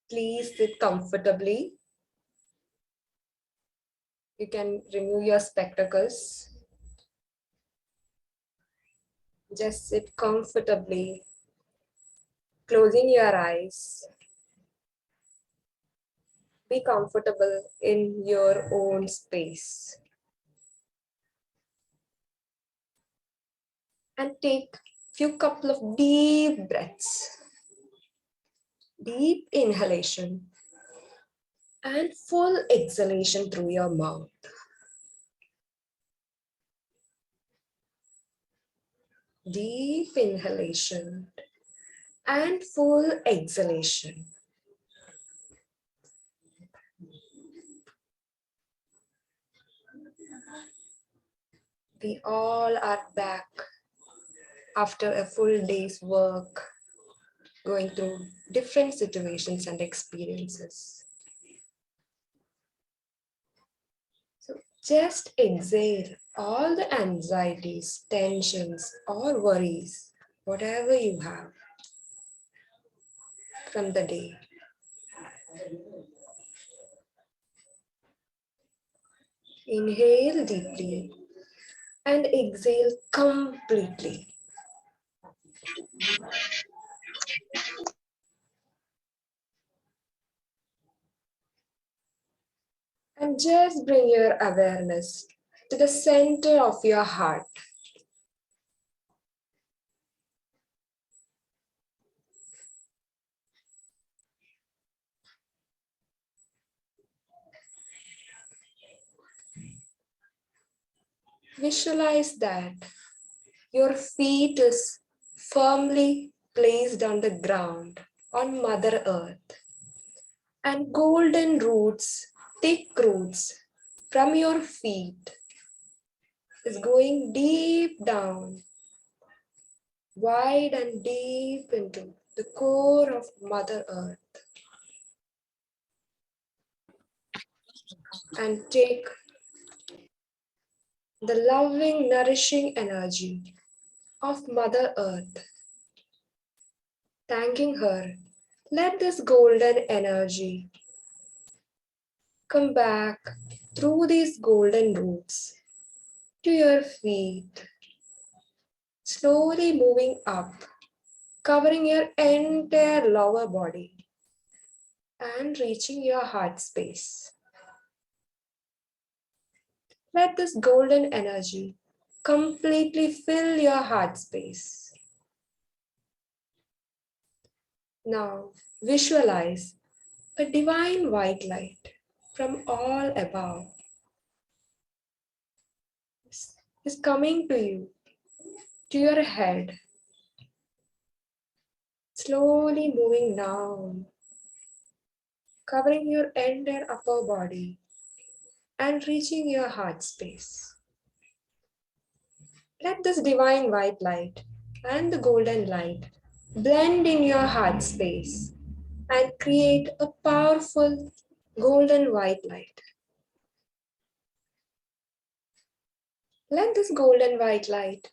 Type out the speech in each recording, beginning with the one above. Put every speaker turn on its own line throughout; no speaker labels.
Please sit comfortably. You can remove your spectacles. Just sit comfortably, closing your eyes. Be comfortable in your own space. And take few couple of deep breaths. Deep inhalation and full exhalation through your mouth. Deep inhalation and full exhalation. We all are back after a full day's work, going through different situations and experiences. So just exhale all the anxieties, tensions, or worries, whatever you have from the day. Inhale deeply and exhale completely. And just bring your awareness to the center of your heart. Visualize that your feet is firmly placed on the ground on Mother Earth, and golden roots, thick roots from your feet is going deep down, wide and deep into the core of Mother Earth. And take the loving, nourishing energy of Mother Earth. Thanking her, let this golden energy come back through these golden roots to your feet, slowly moving up, covering your entire lower body and reaching your heart space. Let this golden energy completely fill your heart space. Now visualize a divine white light from all above is coming to you, to your head, slowly moving down, covering your entire upper body and reaching your heart space. Let this divine white light and the golden light blend in your heart space and create a powerful golden white light. Let this golden white light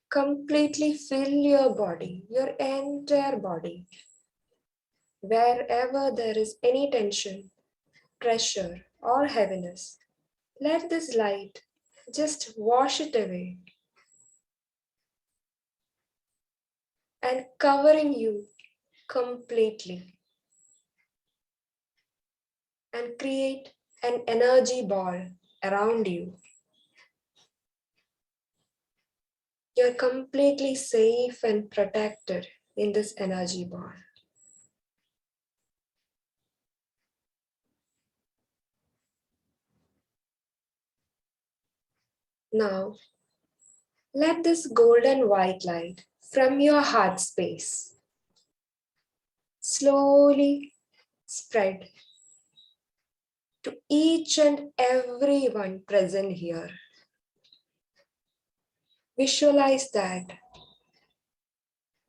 completely fill your body, your entire body. Wherever there is any tension, pressure, or heaviness, let this light just wash it away and covering you completely and create an energy ball around you. You're completely safe and protected in this energy ball. Now, let this golden white light from your heart space slowly spread to each and every one present here. Visualize that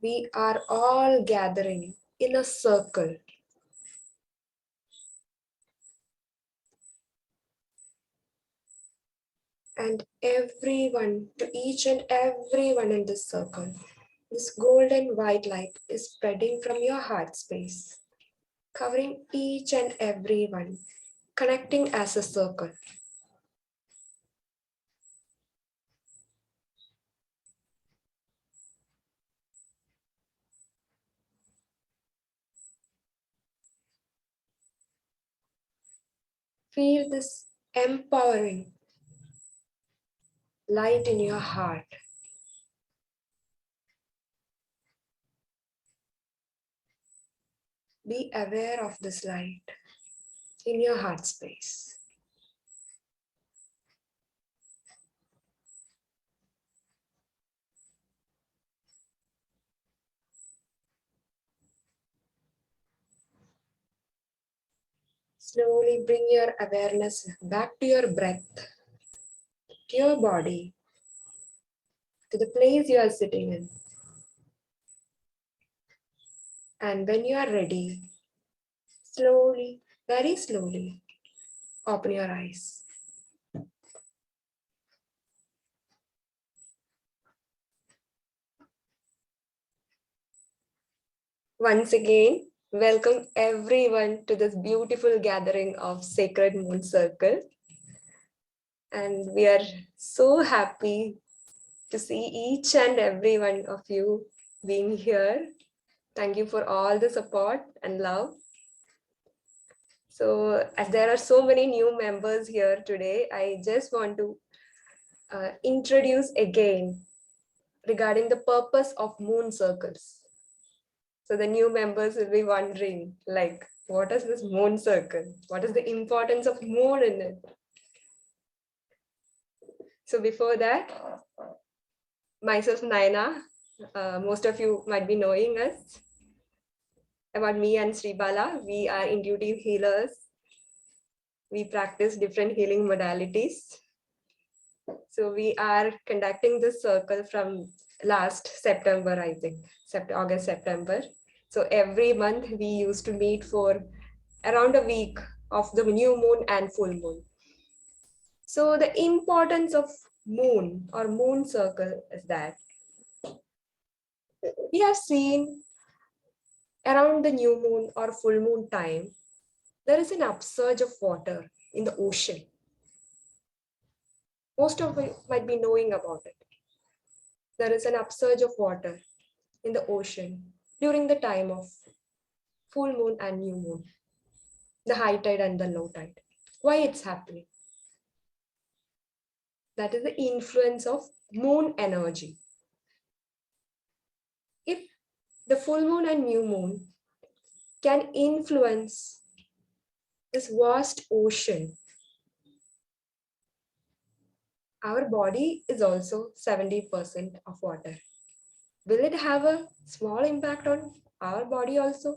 we are all gathering in a circle. And everyone, to each and everyone in this circle, this golden white light is spreading from your heart space. covering each and every one, connecting as a circle. Feel this empowering light in your heart. Be aware of this light in your heart space. Slowly bring your awareness back to your breath, to your body, to the place you are sitting in. And when you are ready, slowly, very slowly, open your eyes. Once again, welcome everyone to this beautiful gathering of Sacred Moon Circle. And we are so happy to see each and every one of you being here. Thank you for all the support and love. So, as there are so many new members here today, I just want to introduce again regarding the purpose of moon circles. So, the new members will be wondering, like, what is this moon circle? What is the importance of moon in it? So, before that, myself, Naina, most of you might be knowing us about me and Sri Bala. We are intuitive healers. We practice different healing modalities. So we are conducting this circle from last September, I think, August, September. So every month we used to meet for around a week of the new moon and full moon. So the importance of moon or moon circle is that we have seen around the new moon or full moon time, there is an upsurge of water in the ocean. Most of you might be knowing about it. There is an upsurge of water in the ocean during the time of full moon and new moon, the high tide and the low tide. Why it's happening? That is the influence of moon energy. If the full moon and new moon can influence this vast ocean, our body is also 70% of water. Will it have a small impact on our body also?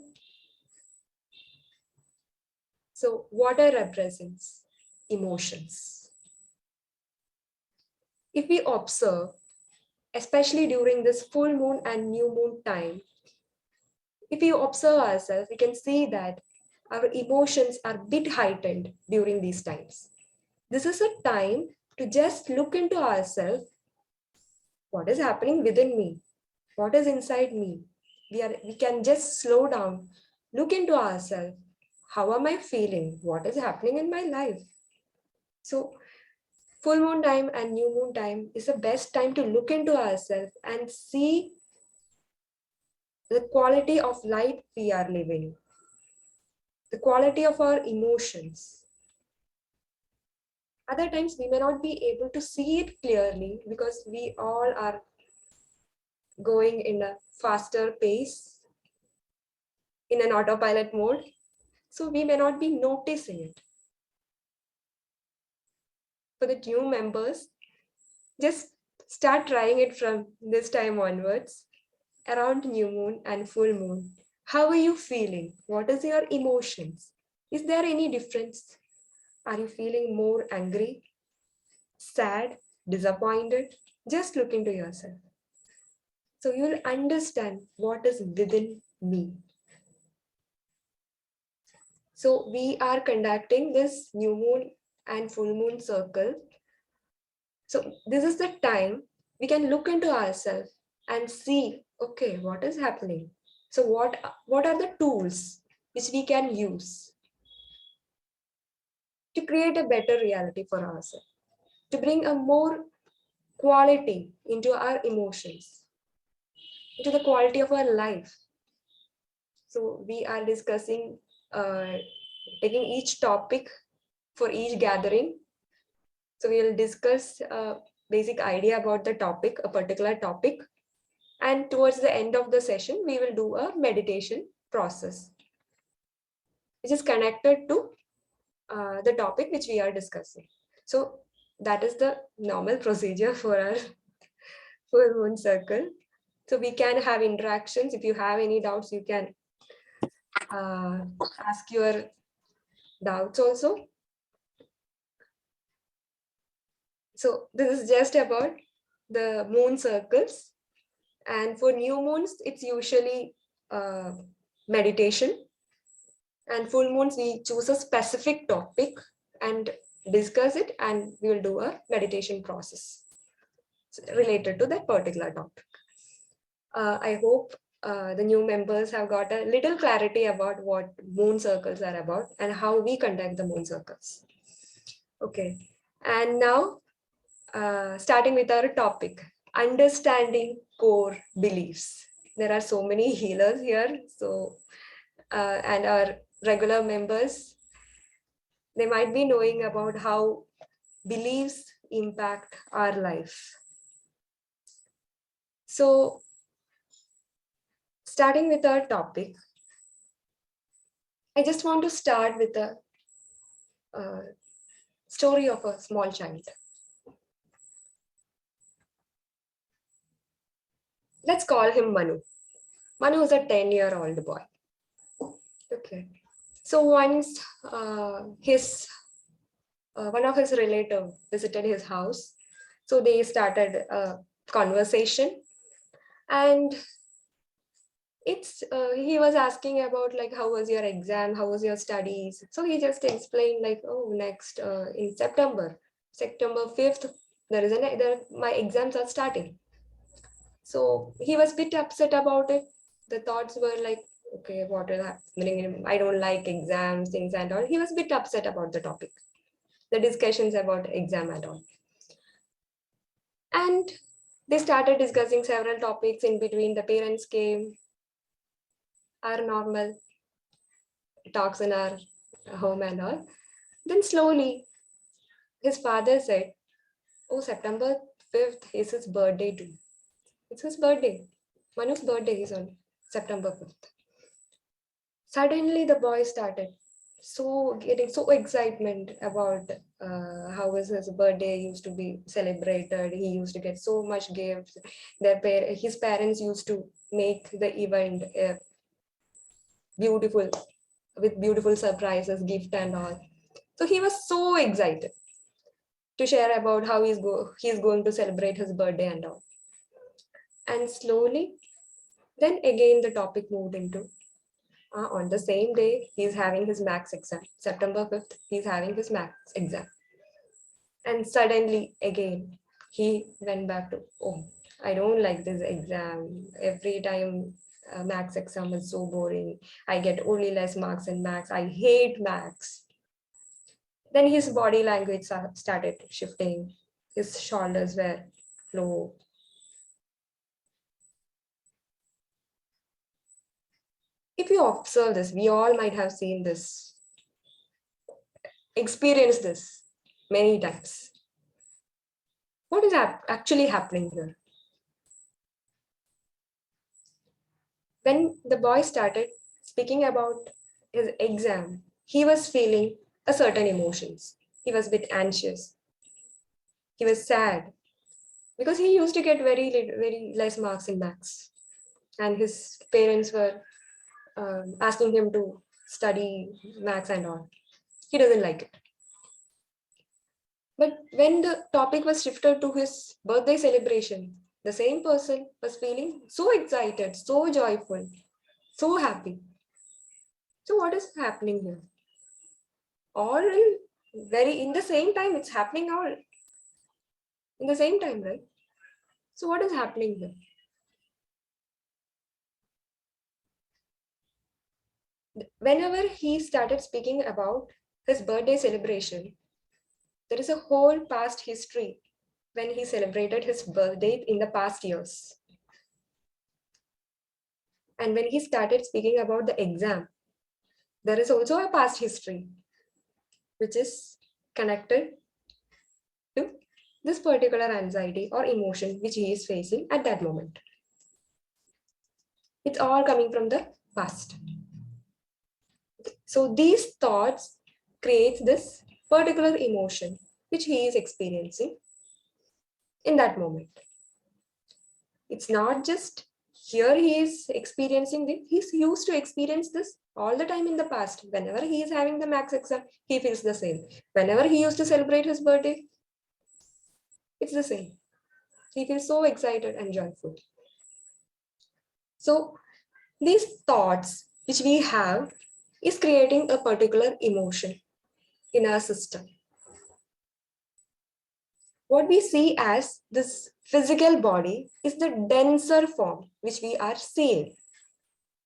So, water represents emotions. If we observe, especially during this full moon and new moon time, if we observe ourselves, we can see that our emotions are a bit heightened during these times. This is a time to just look into ourselves. What is happening within me? What is inside me? We can just slow down, look into ourselves. How am I feeling? What is happening in my life? So, full moon time and new moon time is the best time to look into ourselves and see the quality of life we are living, the quality of our emotions. Other times we may not be able to see it clearly because we all are going in a faster pace, in an autopilot mode. So we may not be noticing it. For the new members, just start trying it from this time onwards, around new moon and full moon. How are you feeling? What is your emotions? Is there any difference? Are you feeling more angry, sad, disappointed? Just look into yourself. So you'll understand what is within me. So we are conducting this new moon and full moon circle. So this is the time we can look into ourselves and see, okay, what is happening? So what are the tools? which we can use to create a better reality for ourselves, to bring a more quality into our emotions, into the quality of our life. So we are discussing, taking each topic for each gathering. So we will discuss a basic idea about the topic, a particular topic. And towards the end of the session, we will do a meditation process, which is connected to the topic which we are discussing. So that is the normal procedure for our full moon circle. So we can have interactions. If you have any doubts, you can ask your doubts also. So this is just about the moon circles. And for new moons, it's usually meditation. And full moons, we choose a specific topic and discuss it, and we will do a meditation process related to that particular topic. I hope the new members have got a little clarity about what moon circles are about and how we conduct the moon circles. Okay, and now starting with our topic, understanding core beliefs. There are so many healers here, so and our regular members, they might be knowing about how beliefs impact our life. So, starting with our topic, I just want to start with a story of a small child. Let's call him Manu. Manu is a 10-year-old boy. Okay. So once his one of his relative visited his house, so they started a conversation, and he was asking about like how was your exam, how was your studies. So he just explained like, oh, next in September 5th, my exams are starting. So he was a bit upset about it. The thoughts were like, okay, what is happening? I don't like exams, things and all. He was a bit upset about the topic, the discussions about exam and all. And they started discussing several topics. In between, the parents came, our normal talks in our home and all. Then slowly, his father said, oh, September 5th is his birthday too. It's his birthday. Manu's birthday is on September 5th. Suddenly, the boy started getting so excitement about how was his birthday used to be celebrated. He used to get so much gifts. His parents used to make the event beautiful, with beautiful surprises, gift and all. So he was so excited to share about how he's going to celebrate his birthday and all. And slowly, then again the topic moved into on the same day he's having his max exam, September 5th. He's having his max exam, and suddenly again he went back to, oh, I don't like this exam. Every time max exam is so boring. I get only less marks in max. I hate max. Then his body language started shifting. His shoulders were low. If you observe this, we all might have seen this, experienced this many times. What is actually happening here? When the boy started speaking about his exam, he was feeling a certain emotions. He was a bit anxious. He was sad because he used to get very less marks in maths, and his parents were asking him to study maths and all. He doesn't like it. But when the topic was shifted to his birthday celebration, the same person was feeling so excited, so joyful, so happy. So what is happening here? All in the same time, it's happening all in the same time, right? So what is happening here? Whenever he started speaking about his birthday celebration, there is a whole past history when he celebrated his birthday in the past years. And when he started speaking about the exam, there is also a past history which is connected to this particular anxiety or emotion which he is facing at that moment. It's all coming from the past. So these thoughts creates this particular emotion which he is experiencing in that moment. It's not just here he is experiencing this, he's used to experience this all the time in the past. Whenever he is having the max exam, he feels the same. Whenever he used to celebrate his birthday, it's the same. He feels so excited and joyful. So these thoughts which we have is creating a particular emotion in our system. What we see as this physical body is the denser form which we are seeing.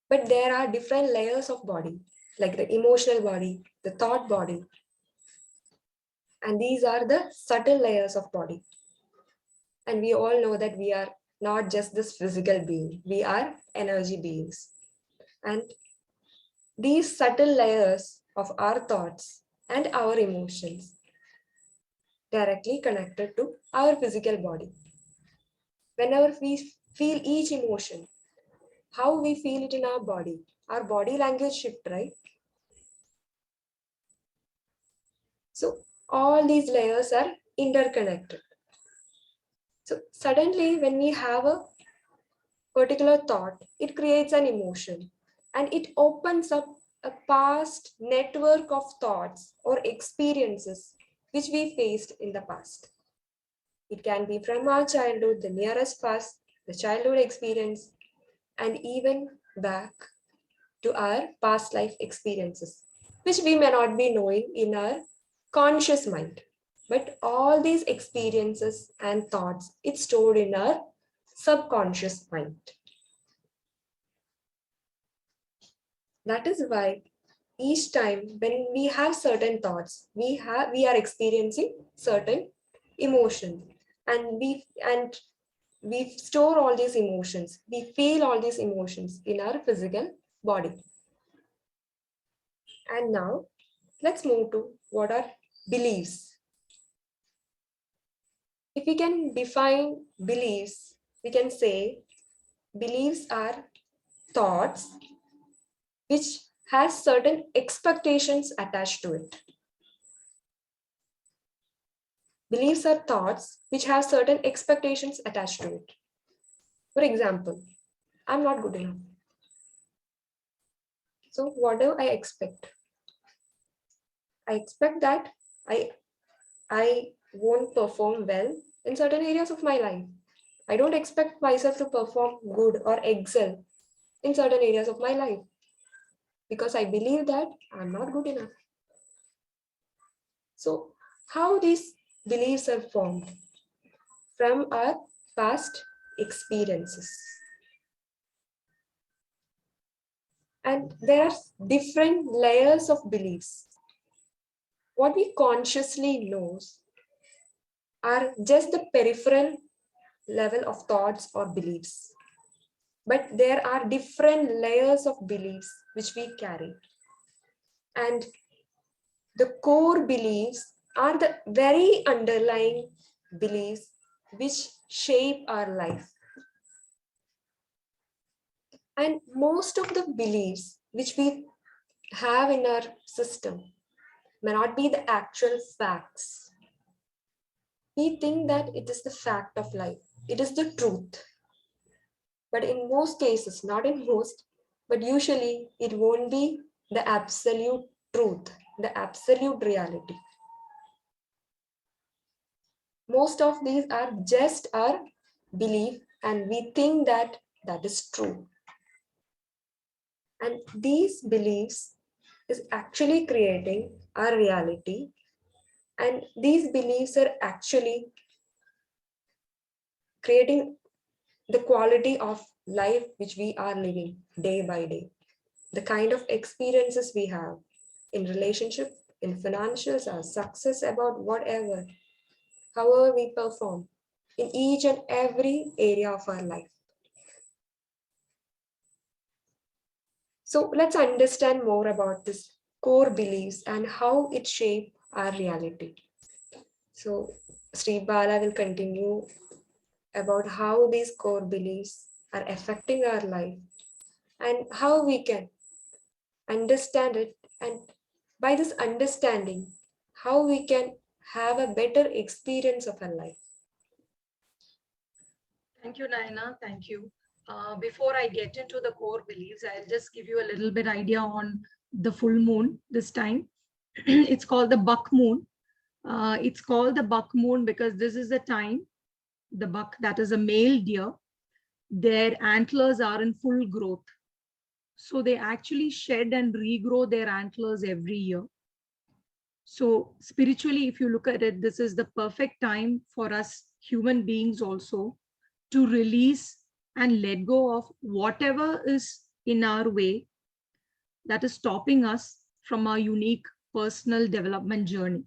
But there are different layers of body, like the emotional body, the thought body. And these are the subtle layers of body. And we all know that we are not just this physical being, we are energy beings. And these subtle layers of our thoughts and our emotions directly connected to our physical body. Whenever we feel each emotion, how we feel it in our body language shift, right? So all these layers are interconnected. So suddenly when we have a particular thought, it creates an emotion and it opens up a past network of thoughts or experiences which we faced in the past. It can be from our childhood, the nearest past, the childhood experience, and even back to our past life experiences, which we may not be knowing in our conscious mind. But all these experiences and thoughts, it's stored in our subconscious mind. That is why each time when we have certain thoughts, we are experiencing certain emotions, and we store all these emotions, we feel all these emotions in our physical body. And now let's move to what are beliefs. If we can define beliefs, we can say beliefs are thoughts which has certain expectations attached to it. Beliefs are thoughts which have certain expectations attached to it. For example, I'm not good enough. So what do I expect? I expect that I I won't perform well in certain areas of my life. I don't expect myself to perform good or excel in certain areas of my life because I believe that I'm not good enough. So, how these beliefs are formed? From our past experiences. And there are different layers of beliefs. What we consciously know are just the peripheral level of thoughts or beliefs. But there are different layers of beliefs which we carry. And the core beliefs are the very underlying beliefs which shape our life. And most of the beliefs which we have in our system may not be the actual facts. We think that it is the fact of life, it is the truth. But in most cases, not in most, but usually it won't be the absolute truth, the absolute reality. Most of these are just our belief, and we think that that is true. And these beliefs is actually creating our reality, and these beliefs are actually creating the quality of life which we are living day by day. the kind of experiences we have in relationship, in financials, or success, about whatever, however we perform in each and every area of our life. So let's understand more about this core beliefs and how it shape our reality. So Sri Bala will continue about how these core beliefs are affecting our life and how we can understand it, and by this understanding, how we can have a better experience of our life.
Thank you, Naina. Thank you. Before I get into the core beliefs, I'll just give you a little bit idea on the full moon this time. It's called the buck moon. It's called the buck moon because this is the time the buck, that is a male deer, their antlers are in full growth. So they actually shed and regrow their antlers every year. So spiritually, if you look at it, this is the perfect time for us human beings also to release and let go of whatever is in our way that is stopping us from our unique personal development journey.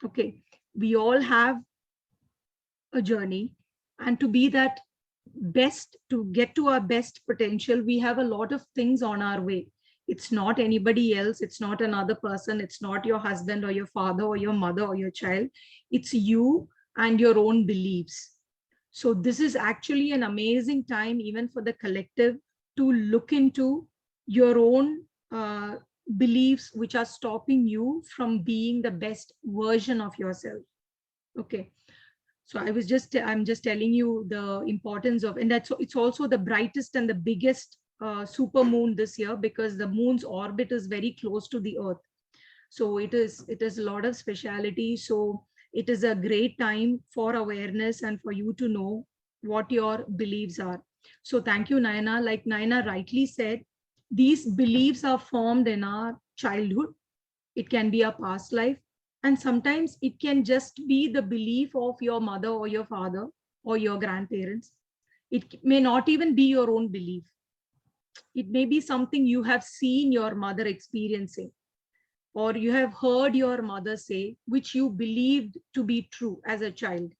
Okay, we all have a journey, and to be that best, to get to our best potential, we have a lot of things on our way. It's not anybody else, it's not another person, it's not your husband or your father or your mother or your child, it's you and your own beliefs. So this is actually an amazing time even for the collective to look into your own beliefs which are stopping you from being the best version of yourself. Okay, so I'm just telling you the importance of, and that's, it's also the brightest and the biggest super moon this year because the moon's orbit is very close to the earth. So it is a lot of speciality. So it is a great time for awareness and for you to know what your beliefs are. So thank you, Naina. Like Naina rightly said, these beliefs are formed in our childhood. It can be a past life, and sometimes it can just be the belief of your mother or your father or your grandparents. It may not even be your own belief. It may be something you have seen your mother experiencing, or you have heard your mother say, which you believed to be true as a child.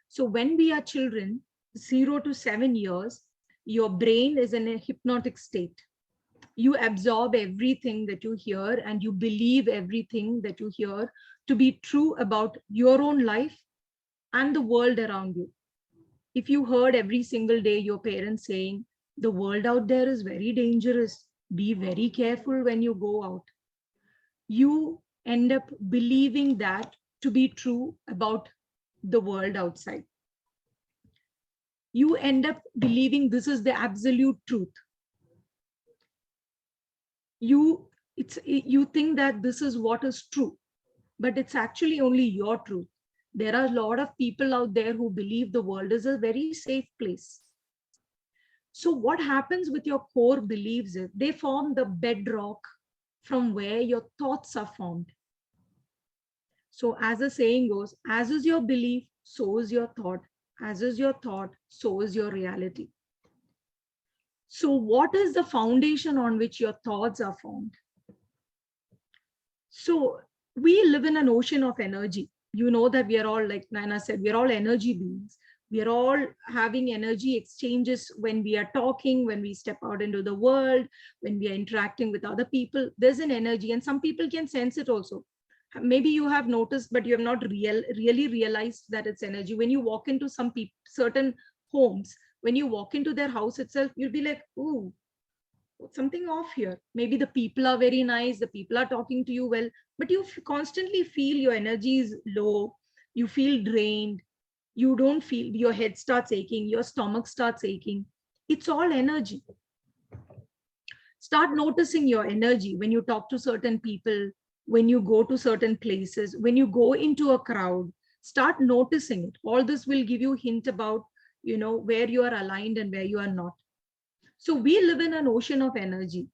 So when we are children, 0 to 7 years, your brain is in a hypnotic state. You absorb everything that you hear and you believe everything that you hear to be true about your own life and the world around you. If you heard every single day your parents saying, the world out there is very dangerous, be very careful when you go out, you end up believing that to be true about the world outside. You end up believing this is the absolute truth. You think that this is what is true, but it's actually only your truth. There are a lot of people out there who believe the world is a very safe place. So what happens with your core beliefs is they form the bedrock from where your thoughts are formed. So as the saying goes, as is your belief, so is your thought. As is your thought, so is your reality. So what is the foundation on which your thoughts are formed? So we live in an ocean of energy. You know that we are all, like Naina said, we are all energy beings. We are all having energy exchanges when we are talking, when we step out into the world, when we are interacting with other people. There's an energy, and some people can sense it also. Maybe you have noticed, but you have not really realized that it's energy. When you walk into some certain homes, when you walk into their house itself, you'll be like, ooh, something off here. Maybe the people are very nice, the people are talking to you well, but you constantly feel your energy is low, you feel drained, you don't feel, your head starts aching, your stomach starts aching. It's all energy. Start noticing your energy when you talk to certain people, when you go to certain places, when you go into a crowd. Start noticing it. All this will give you hint about, where you are aligned and where you are not. So we live in an ocean of energy.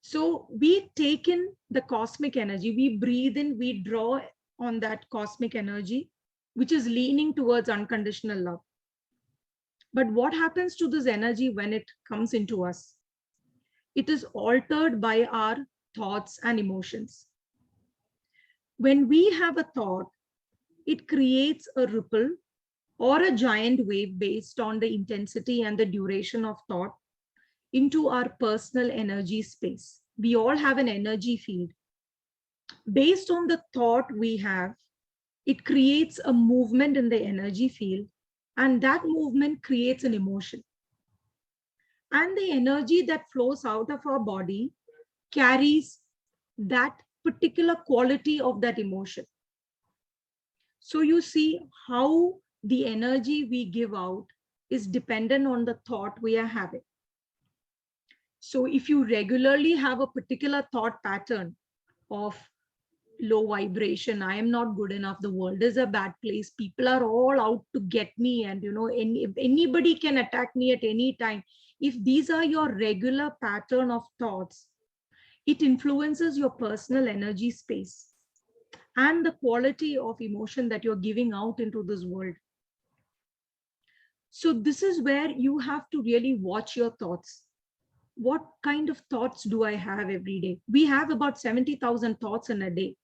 So we take in the cosmic energy, we breathe in, we draw on that cosmic energy, which is leaning towards unconditional love. But what happens to this energy when it comes into us? It is altered by our thoughts and emotions. When we have a thought, it creates a ripple or a giant wave based on the intensity and the duration of thought into our personal energy space. We all have an energy field. Based on the thought we have, it creates a movement in the energy field, and that movement creates an emotion. And the energy that flows out of our body carries that particular quality of that emotion. So you see how the energy we give out is dependent on the thought we are having. So if you regularly have a particular thought pattern of low vibration, I am not good enough, the world is a bad place, people are all out to get me, and anybody can attack me at any time. If these are your regular pattern of thoughts, it influences your personal energy space and the quality of emotion that you're giving out into this world. So this is where you have to really watch your thoughts. What kind of thoughts do I have every day? We have about 70,000 thoughts in a day.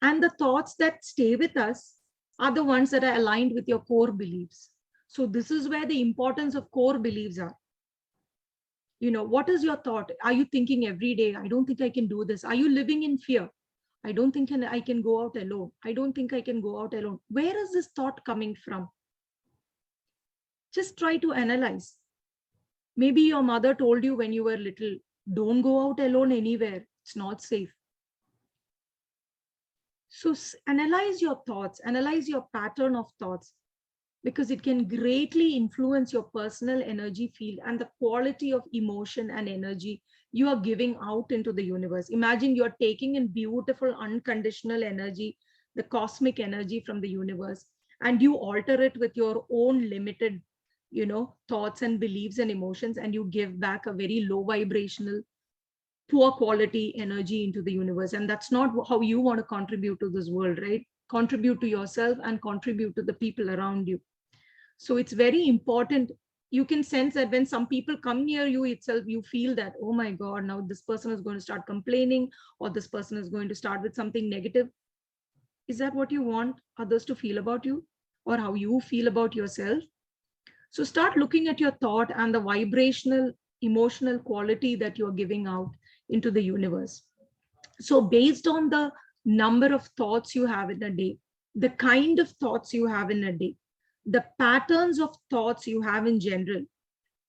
And the thoughts that stay with us are the ones that are aligned with your core beliefs. So this is where the importance of core beliefs are. What is your thought? Are you thinking every day, I don't think I can do this? Are you living in fear? I don't think I can go out alone. I don't think I can go out alone. Where is this thought coming from? Just try to analyze. Maybe your mother told you when you were little, don't go out alone anywhere. It's not safe. So analyze your thoughts, analyze your pattern of thoughts, because it can greatly influence your personal energy field and the quality of emotion and energy you are giving out into the universe. Imagine you're taking in beautiful, unconditional energy, the cosmic energy from the universe, and you alter it with your own limited, thoughts and beliefs and emotions, and you give back a very low vibrational, poor quality energy into the universe. And that's not how you want to contribute to this world, right? Contribute to yourself and contribute to the people around you. So it's very important. You can sense that when some people come near you itself, you feel that, oh my God, now this person is going to start complaining, or this person is going to start with something negative. Is that what you want others to feel about you, or how you feel about yourself? So start looking at your thought and the vibrational, emotional quality that you're giving out into the universe. So based on the number of thoughts you have in a day, the kind of thoughts you have in a day, the patterns of thoughts you have in general,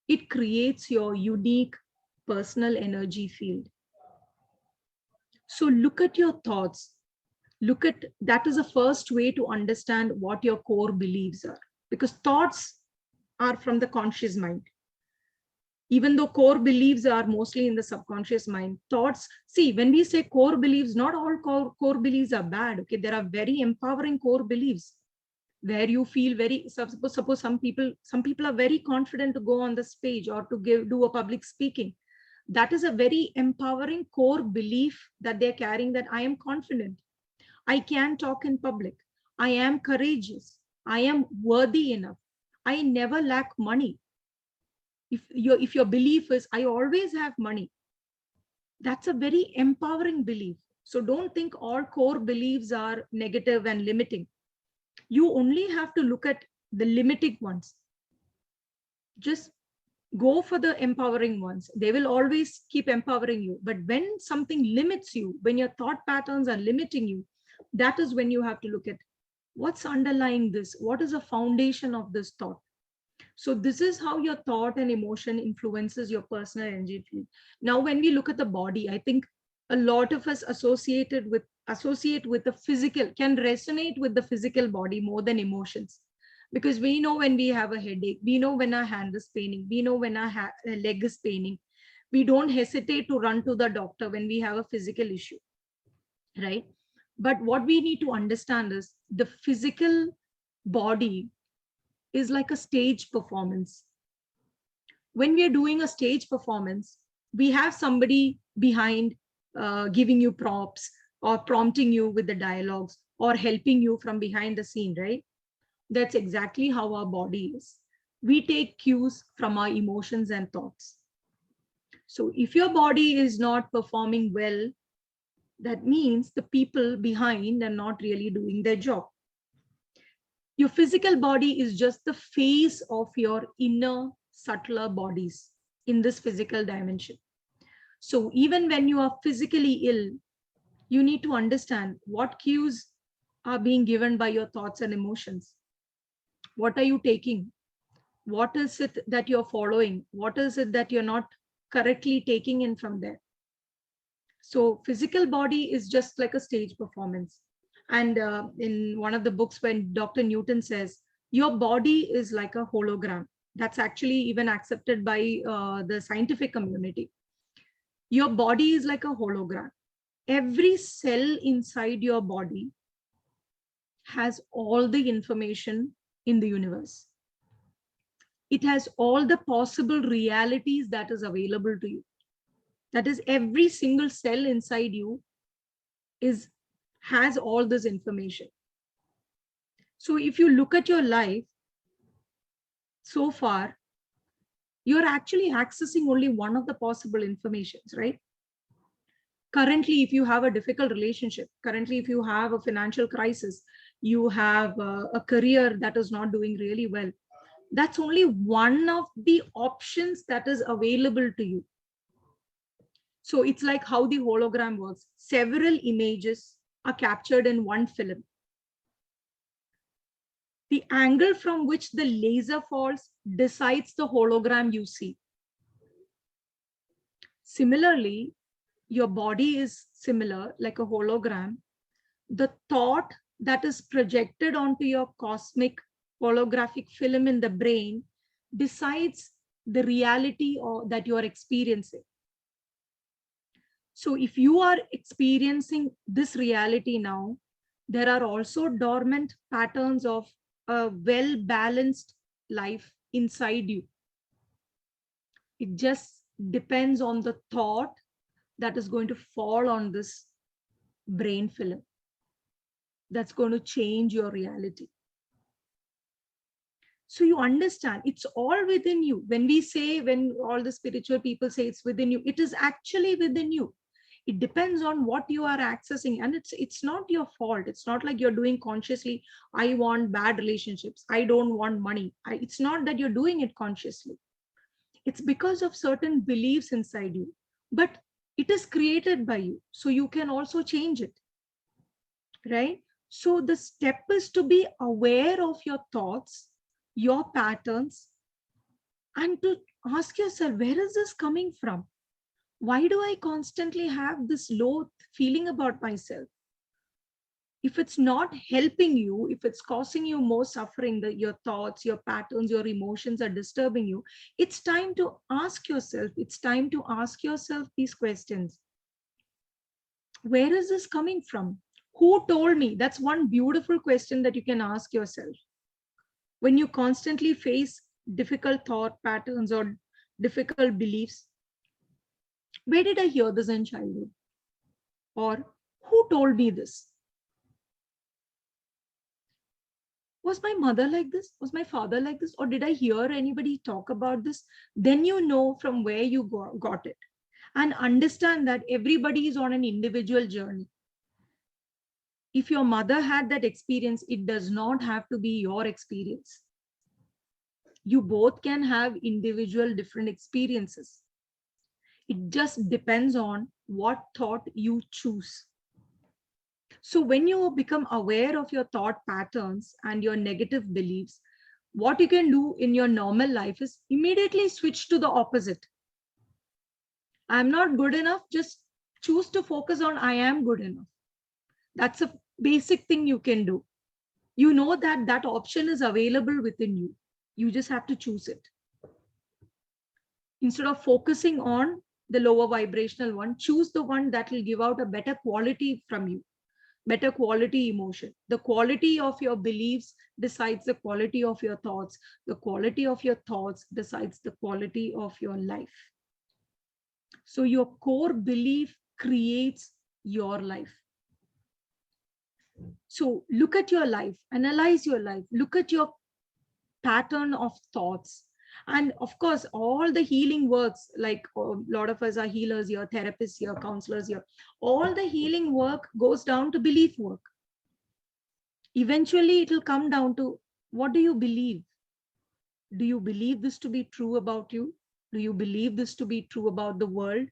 it creates your unique personal energy field. So look at your thoughts. That is the first way to understand what your core beliefs are, because thoughts are from the conscious mind. Even though core beliefs are mostly in the subconscious mind, thoughts, see, when we say core beliefs, not all core beliefs are bad. Okay, there are very empowering core beliefs where you feel very, suppose some people are very confident to go on the stage or to do a public speaking. That is a very empowering core belief that they're carrying, that I am confident, I can talk in public, I am courageous, I am worthy enough, I never lack money. If your belief is I always have money, that's a very empowering belief. So don't think all core beliefs are negative and limiting. You only have to look at the limiting ones. Just go for the empowering ones. They will always keep empowering you. But when something limits you, when your thought patterns are limiting you, that is when you have to look at what's underlying this. What is the foundation of this thought? So this is how your thought and emotion influences your personal energy field. Now, when we look at the body, I think a lot of us associate with the physical, can resonate with the physical body more than emotions. Because we know when we have a headache, we know when our hand is paining, we know when our leg is paining. We don't hesitate to run to the doctor when we have a physical issue, right? But what we need to understand is the physical body is like a stage performance. When we are doing a stage performance, we have somebody behind giving you props or prompting you with the dialogues or helping you from behind the scene, right? That's exactly how our body is. We take cues from our emotions and thoughts. So if your body is not performing well, that means the people behind are not really doing their job. Your physical body is just the face of your inner, subtler bodies in this physical dimension. So even when you are physically ill, you need to understand what cues are being given by your thoughts and emotions. What are you taking? What is it that you're following? What is it that you're not correctly taking in from there? So physical body is just like a stage performance. And in one of the books, when Dr. Newton says, your body is like a hologram, that's actually even accepted by the scientific community. Your body is like a hologram. Every cell inside your body has all the information in the universe. It has all the possible realities that is available to you. That is, every single cell inside you has all this information. So if you look at your life so far, you're actually accessing only one of the possible informations, right? Currently, if you have a difficult relationship, currently, if you have a financial crisis, you have a career that is not doing really well, that's only one of the options that is available to you. So it's like how the hologram works. Several images are captured in one film. The angle from which the laser falls decides the hologram you see. Similarly, your body is similar, like a hologram. The thought that is projected onto your cosmic holographic film in the brain decides the reality that you are experiencing. So if you are experiencing this reality now, there are also dormant patterns of a well-balanced life inside you. It just depends on the thought that is going to fall on this brain film that's going to change your reality. So you understand it's all within you. When all the spiritual people say it's within you, it is actually within you. It depends on what you are accessing, and it's not your fault. It's not like you're doing consciously, I want bad relationships, I don't want money. It's not that you're doing it consciously. It's because of certain beliefs inside you, but it is created by you, so you can also change it, right? So the step is to be aware of your thoughts, your patterns, and to ask yourself, where is this coming from? Why do I constantly have this low feeling about myself? If it's not helping you, if it's causing you more suffering, that your thoughts, your patterns, your emotions are disturbing you, it's time to ask yourself, these questions. Where is this coming from? Who told me? That's one beautiful question that you can ask yourself. When you constantly face difficult thought patterns or difficult beliefs, where did I hear this in childhood? Or who told me this? Was my mother like this? Was my father like this? Or did I hear anybody talk about this? Then you know from where you got it. And understand that everybody is on an individual journey. If your mother had that experience, it does not have to be your experience. You both can have individual different experiences. It just depends on what thought you choose. So when you become aware of your thought patterns and your negative beliefs, what you can do in your normal life is immediately switch to the opposite. I'm not good enough, just choose to focus on I am good enough. That's a basic thing you can do. You know that that option is available within you. You just have to choose it. Instead of focusing on the lower vibrational one, choose the one that will give out a better quality from you, better quality emotion. The quality of your beliefs decides the quality of your thoughts. The quality of your thoughts decides the quality of your life. So your core belief creates your life. So look at your life, analyze your life, look at your pattern of thoughts, And of course, all the healing works, like a lot of us are healers here, therapists here, counselors here, all the healing work goes down to belief work. Eventually, it will come down to, what do you believe? Do you believe this to be true about you? Do you believe this to be true about the world?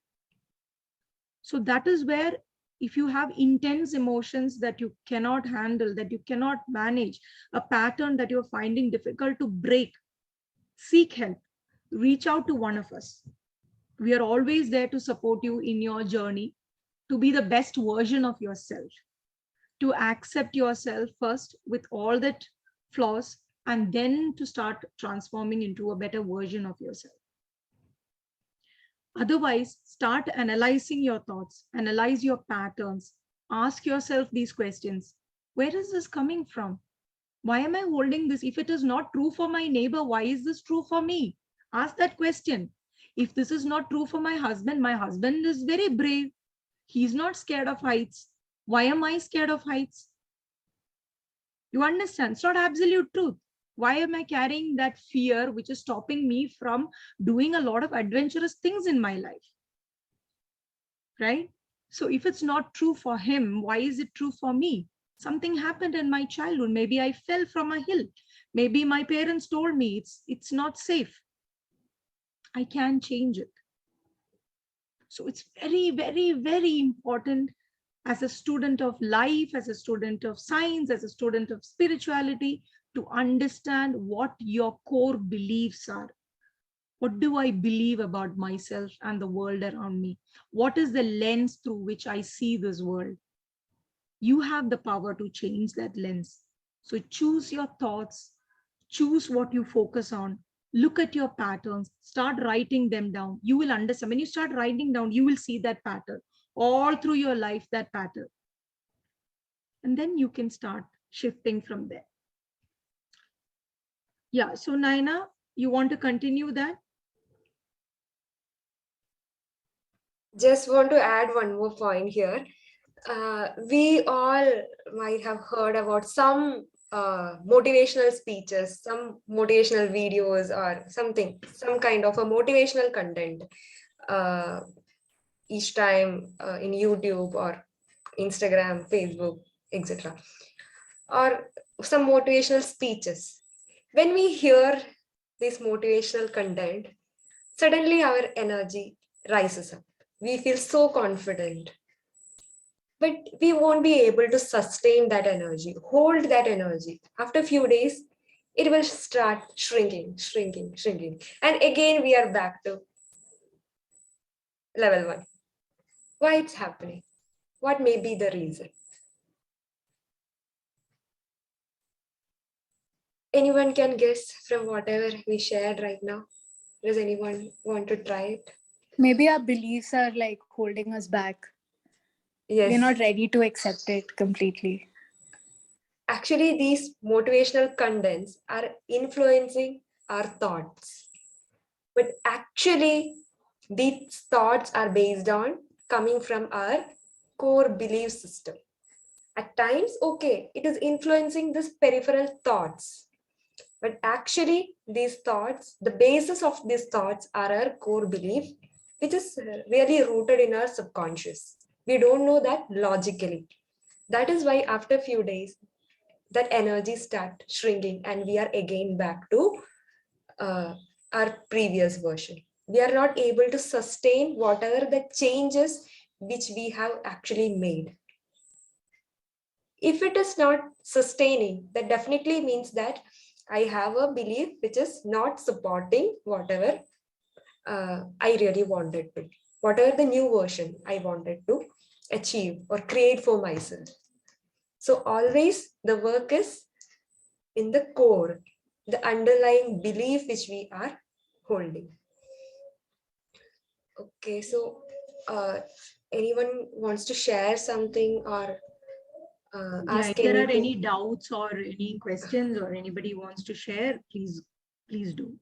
So that is where, if you have intense emotions that you cannot handle, that you cannot manage, a pattern that you're finding difficult to break, seek help. Reach out to one of us. We are always there to support you in your journey to be the best version of yourself, to accept yourself first with all that flaws, and then to start transforming into a better version of yourself. Otherwise, start analyzing your thoughts, analyze your patterns, ask yourself these questions. Where is this coming from? Why am I holding this? If it is not true for my neighbor, why is this true for me? Ask that question. If this is not true for my husband is very brave. He's not scared of heights. Why am I scared of heights? You understand? It's not absolute truth. Why am I carrying that fear which is stopping me from doing a lot of adventurous things in my life? Right? So if it's not true for him, why is it true for me? Something happened in my childhood. Maybe I fell from a hill. Maybe my parents told me it's not safe. I can change it. So it's very, very, very important as a student of life, as a student of science, as a student of spirituality, to understand what your core beliefs are. What do I believe about myself and the world around me? What is the lens through which I see this world? You have the power to change that lens. So choose your thoughts, choose what you focus on, look at your patterns, start writing them down. You will understand. When you start writing down, you will see that pattern all through your life, that pattern. And then you can start shifting from there. Yeah, so Naina, you want to continue that?
Just want to add one more point here. We all might have heard about some motivational speeches, some motivational videos, or something, some kind of a motivational content uh, each time in YouTube or Instagram, Facebook, etc. Or some motivational speeches. When we hear this motivational content, suddenly our energy rises up. We feel so confident, but we won't be able to sustain that energy, hold that energy. After a few days, it will start shrinking, shrinking, shrinking. And again, we are back to level one. Why it's happening? What may be the reason? Anyone can guess from whatever we shared right now? Does anyone want to try it?
Maybe our beliefs are like holding us back. We're
Yes.
not ready to accept it completely.
Actually, these motivational contents are influencing our thoughts. But actually, these thoughts are based on coming from our core belief system. At times, okay, it is influencing this peripheral thoughts. But actually, these thoughts, the basis of these thoughts are our core belief, which is really rooted in our subconscious. We don't know that logically. That is why after a few days, that energy start shrinking and we are again back to uh, our previous version. We are not able to sustain whatever the changes which we have actually made. If it is not sustaining, that definitely means that I have a belief which is not supporting whatever I really wanted to, whatever the new version I wanted to achieve or create for myself. So always the work is in the core, the underlying belief which we are holding. Okay, so anyone wants to share something or
Yeah,
ask
if there are any
anything?
doubts or any questions or anybody wants to share, please do.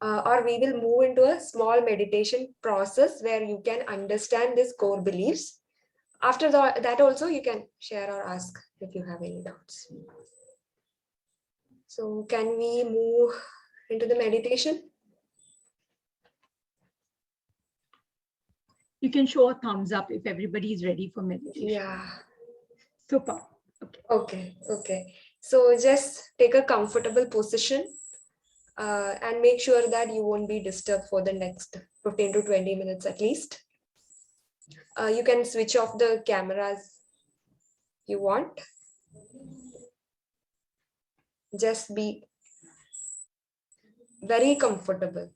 Or we will move into a small meditation process where you can understand these core beliefs. After that also you can share or ask if you have any doubts. So can we move into the meditation?
You can show a thumbs up if everybody is ready for meditation.
Yeah.
Super.
Okay. So just take a comfortable position and make sure that you won't be disturbed for the next 15 to 20 minutes at least. You can switch off the cameras you want. Just be very comfortable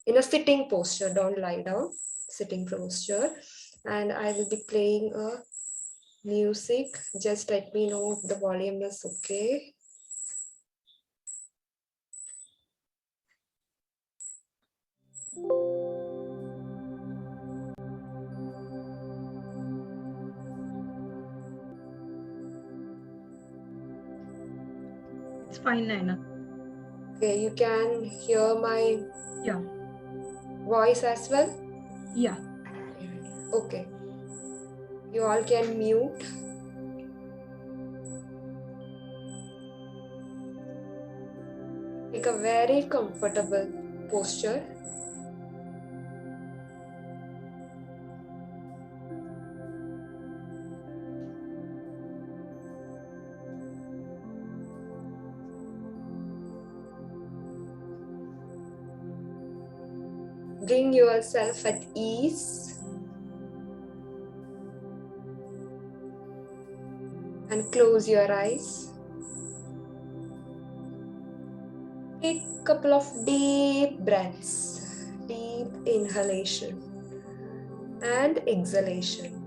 in a sitting posture. Don't lie down, sitting posture. And I will be playing a music. Just let me know if the volume is okay.
It's fine, Naina.
Okay, you can hear my
Yeah.
voice as well.
Yeah.
Okay. You all can mute. Take a very comfortable posture. Bring yourself at ease and close your eyes. Take a couple of deep breaths, deep inhalation and exhalation,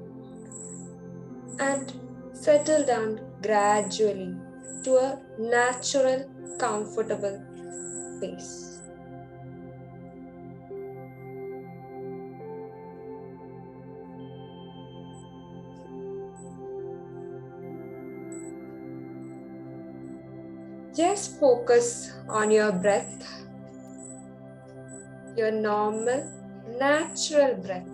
and settle down gradually to a natural, comfortable pace. Just focus on your breath, your normal, natural breath.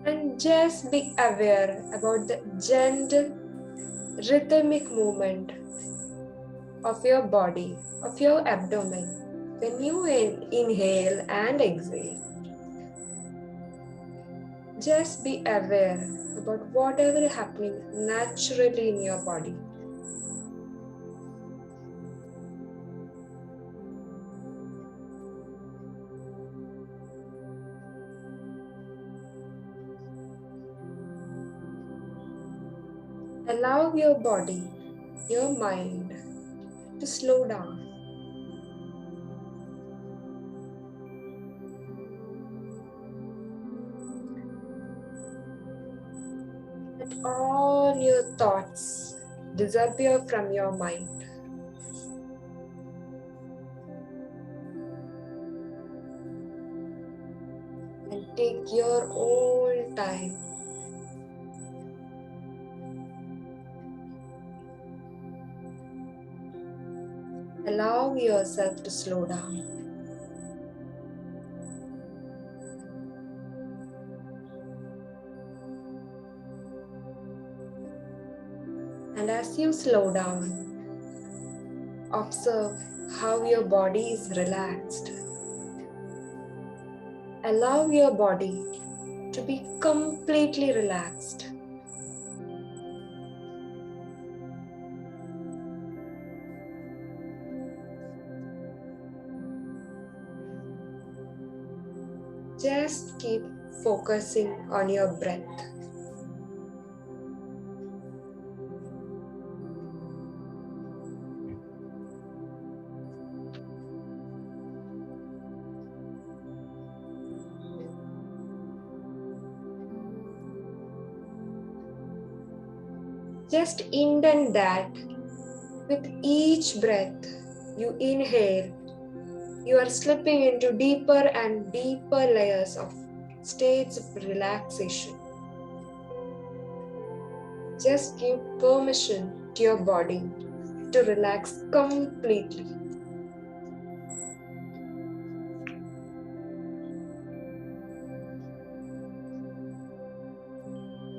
And just be aware about the gentle, rhythmic movement of your body, of your abdomen, when you inhale and exhale. Just be aware about whatever is happening naturally in your body. Allow your body, your mind to slow down. Let all your thoughts disappear from your mind. And take your own time. Allow yourself to slow down. And as you slow down, observe how your body is relaxed. Allow your body to be completely relaxed. Just keep focusing on your breath. Just indent that with each breath you inhale, you are slipping into deeper and deeper layers of states of relaxation. Just give permission to your body to relax completely.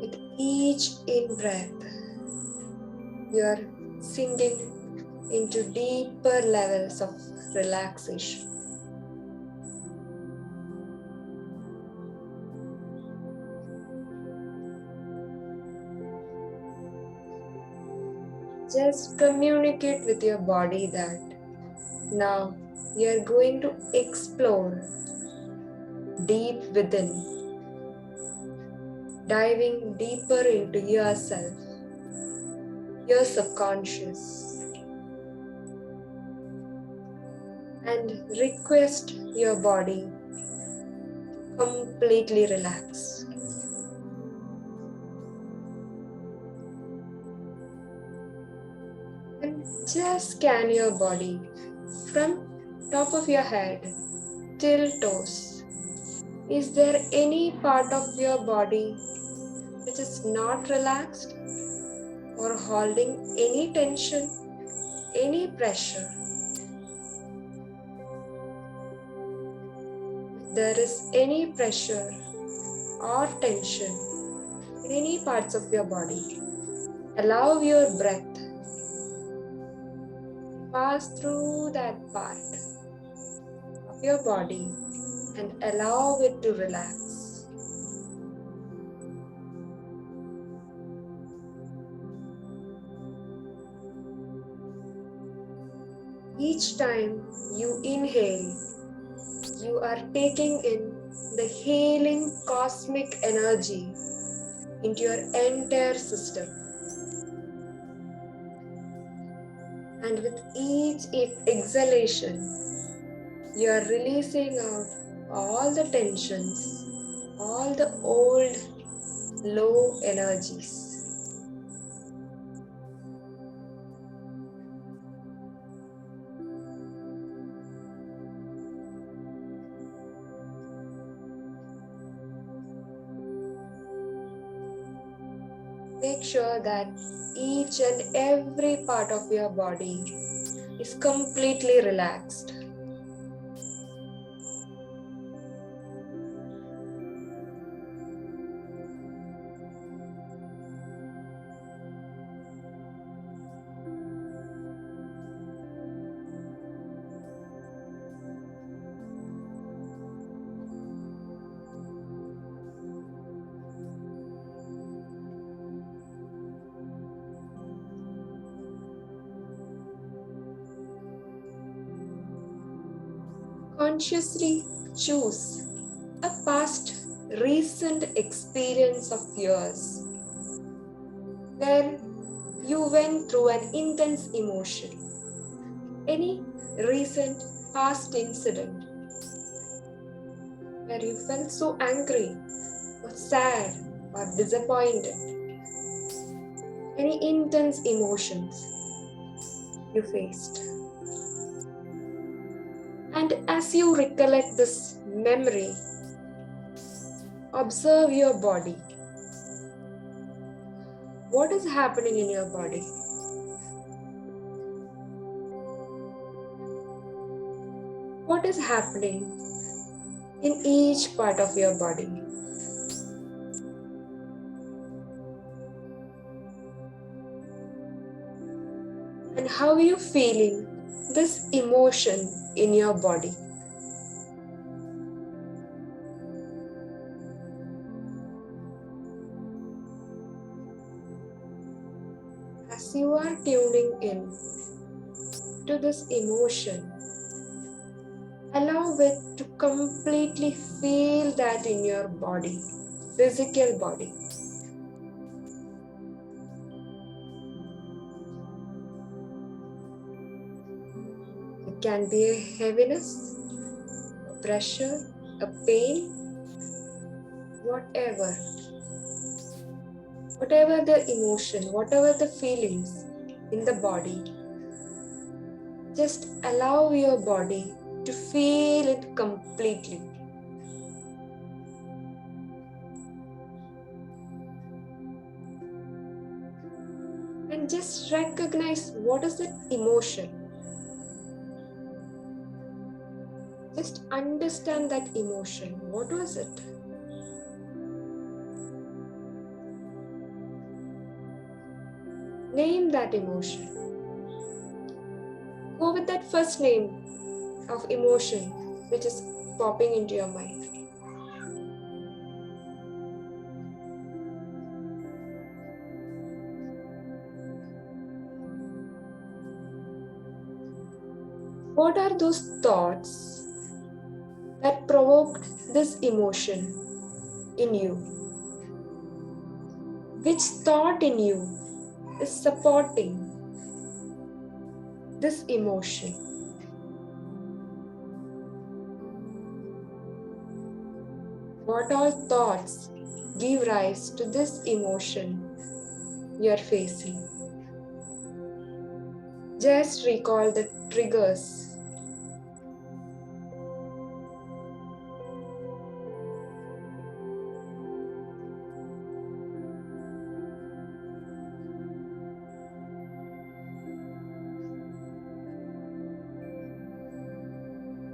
With each in-breath, you are sinking into deeper levels of relaxation. Just communicate with your body that now you are going to explore deep within, diving deeper into yourself, your subconscious, and request your body to completely relax. And just scan your body from top of your head till toes. Is there any part of your body which is not relaxed or holding any tension, any pressure? If there is any pressure or tension in any parts of your body, allow your breath to pass through that part of your body and allow it to relax. Each time you inhale, you are taking in the healing cosmic energy into your entire system. And with each exhalation, you are releasing out all the tensions, all the old low energies. Make sure that each and every part of your body is completely relaxed. Consciously choose a past recent experience of yours where you went through an intense emotion. Any recent past incident where you felt so angry or sad or disappointed. Any intense emotions you faced. And as you recollect this memory, observe your body. What is happening in your body? What is happening in each part of your body? And how are you feeling this emotion in your body? As you are tuning in to this emotion, allow it to completely feel that in your body, physical body. It can be a heaviness, a pressure, a pain, whatever. Whatever the emotion, whatever the feelings in the body, just allow your body to feel it completely. And just recognize what is that emotion. Just understand that emotion. What was it? Name that emotion. Go with that first name of emotion which is popping into your mind. What are those thoughts that provoked this emotion in you? Which thought in you is supporting this emotion? What all thoughts give rise to this emotion you are facing? Just recall the triggers.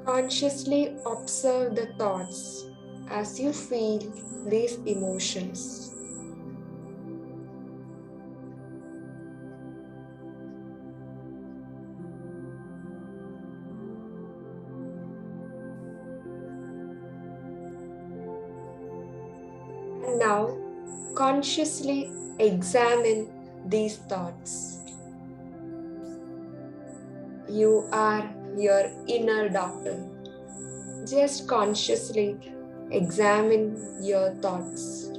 Consciously observe the thoughts as you feel these emotions. And now, consciously examine these thoughts. You are your inner doctor. Just consciously examine your thoughts.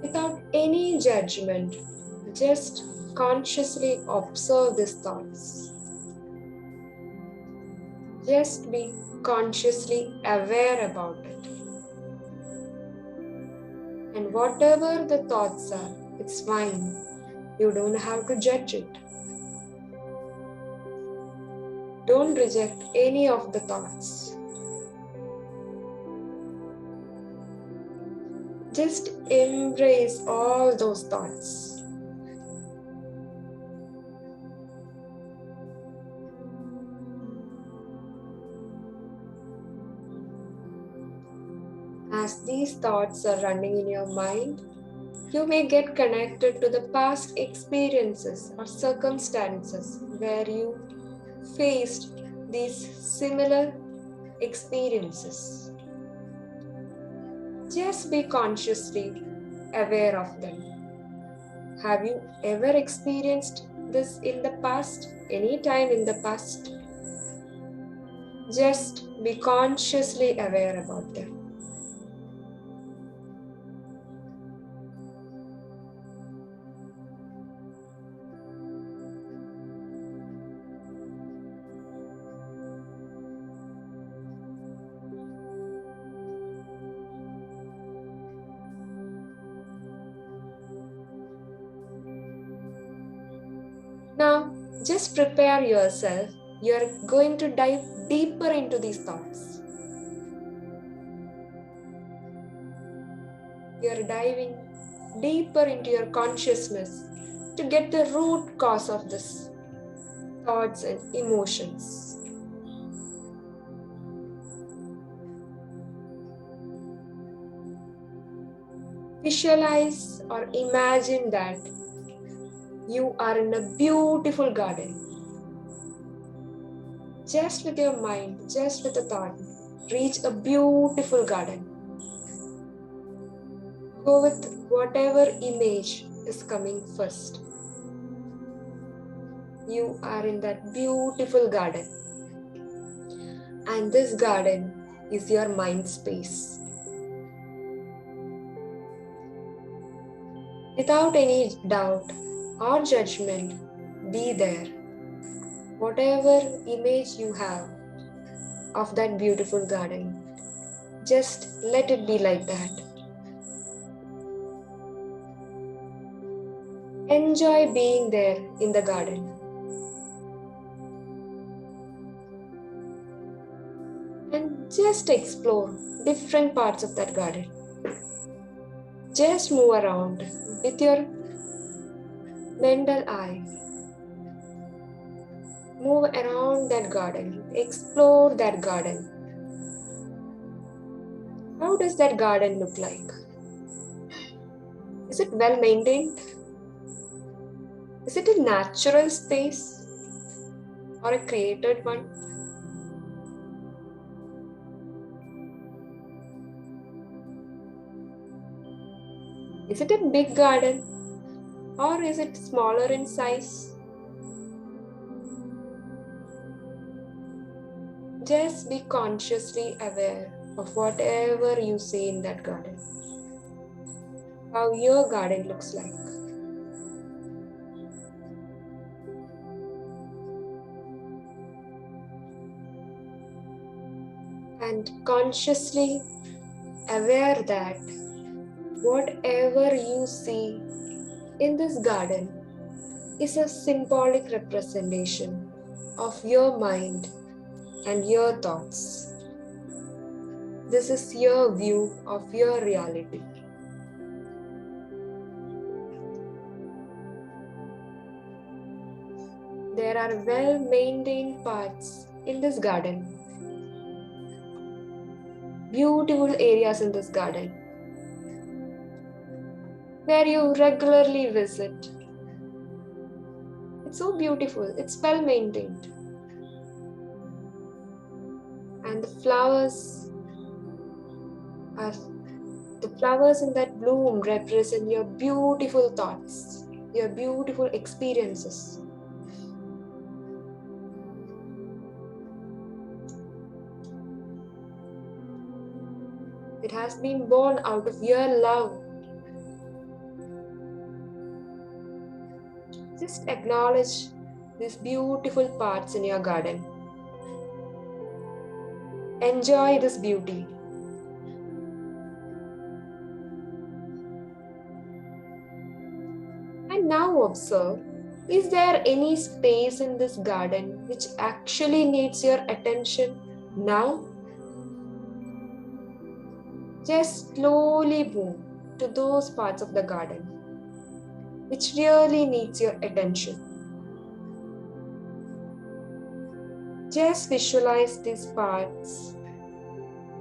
Without any judgment, just consciously observe these thoughts. Just be consciously aware about it. And whatever the thoughts are, it's fine. You don't have to judge it. Don't reject any of the thoughts. Just embrace all those thoughts. As these thoughts are running in your mind, you may get connected to the past experiences or circumstances where you faced these similar experiences. Just be consciously aware of them. Have you ever experienced this in the past? Any time in the past? Just be consciously aware about them. Now, just prepare yourself. You're going to dive deeper into these thoughts. You're diving deeper into your consciousness to get the root cause of this thoughts and emotions. Visualize or imagine that you are in a beautiful garden. Just with your mind, just with a thought, reach a beautiful garden. Go with whatever image is coming first. You are in that beautiful garden. And this garden is your mind space. Without any doubt or judgment, be there. Whatever image you have of that beautiful garden, just let it be like that. Enjoy being there in the garden. And just explore different parts of that garden. Just move around with your mental eye. Move around that garden, explore that garden. How does that garden look like? Is it well maintained? Is it a natural space or a created one? Is it a big garden or is it smaller in size? Just be consciously aware of whatever you see in that garden. How your garden looks like. And consciously aware that whatever you see in this garden is a symbolic representation of your mind and your thoughts. This is your view of your reality. There are well-maintained paths in this garden. Beautiful areas in this garden where you regularly visit. It's so beautiful, it's well-maintained. And the flowers in that bloom represent your beautiful thoughts, your beautiful experiences. It has been born out of your love. Just acknowledge these beautiful parts in your garden. Enjoy this beauty. And now observe, is there any space in this garden which actually needs your attention now? Just slowly move to those parts of the garden which really needs your attention. Just visualize these parts.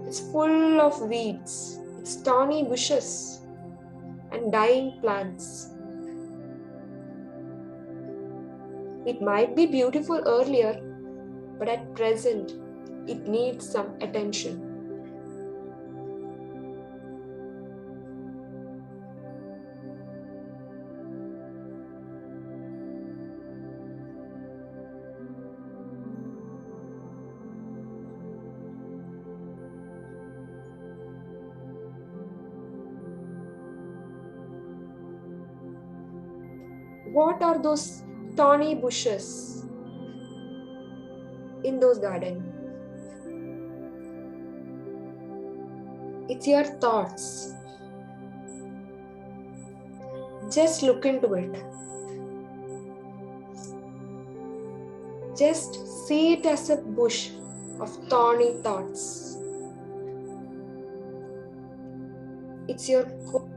It's full of weeds, it's thorny bushes and dying plants. It might be beautiful earlier, but at present, it needs some attention. What are those thorny bushes in those gardens? It's your thoughts. Just look into it. Just see it as a bush of thorny thoughts. It's your core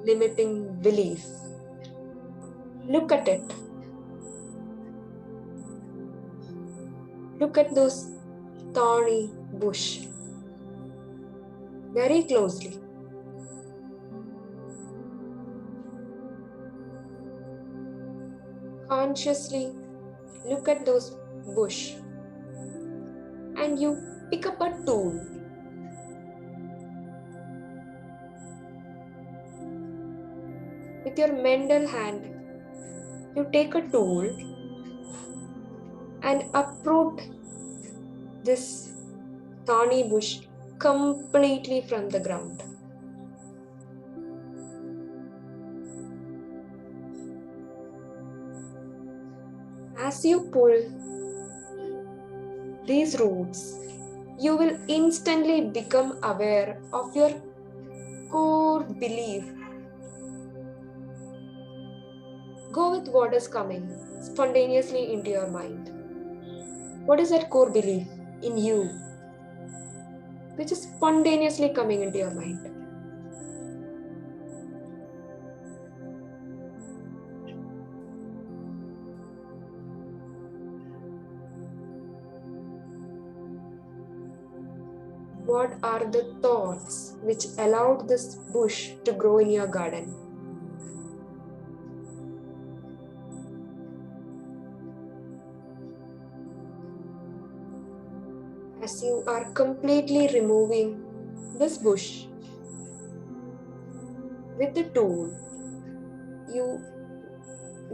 limiting belief. Look at it. Look at those thorny bush very closely. Consciously look at those bush and you pick up a tool. With your mental hand, you take a tool and uproot this thorny bush completely from the ground. As you pull these roots, you will instantly become aware of your core belief. Go with what is coming spontaneously into your mind. What is that core belief in you, which is spontaneously coming into your mind? what are the thoughts which allowed this bush to grow in your garden? As you are completely removing this bush with the tool, you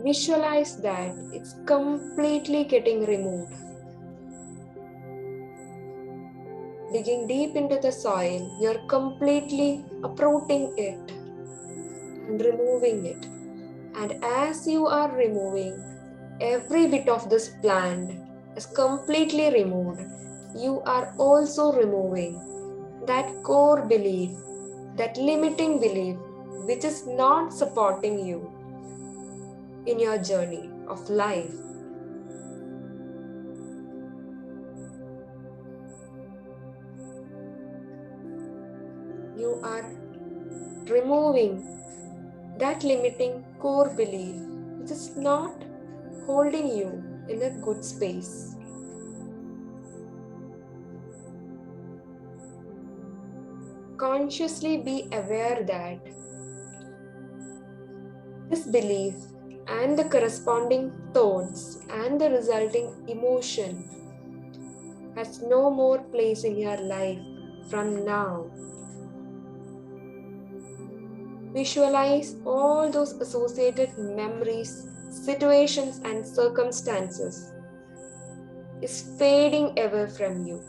visualize that it's completely getting removed. Digging deep into the soil, you're completely uprooting it and removing it. And as you are removing every bit of this plant is completely removed, you are also removing that core belief, that limiting belief which is not supporting you in your journey of life. You are removing that limiting core belief which is not holding you in a good space. Consciously be aware that this belief and the corresponding thoughts and the resulting emotion has no more place in your life from now. Visualize all those associated memories, situations, and circumstances is fading away from you.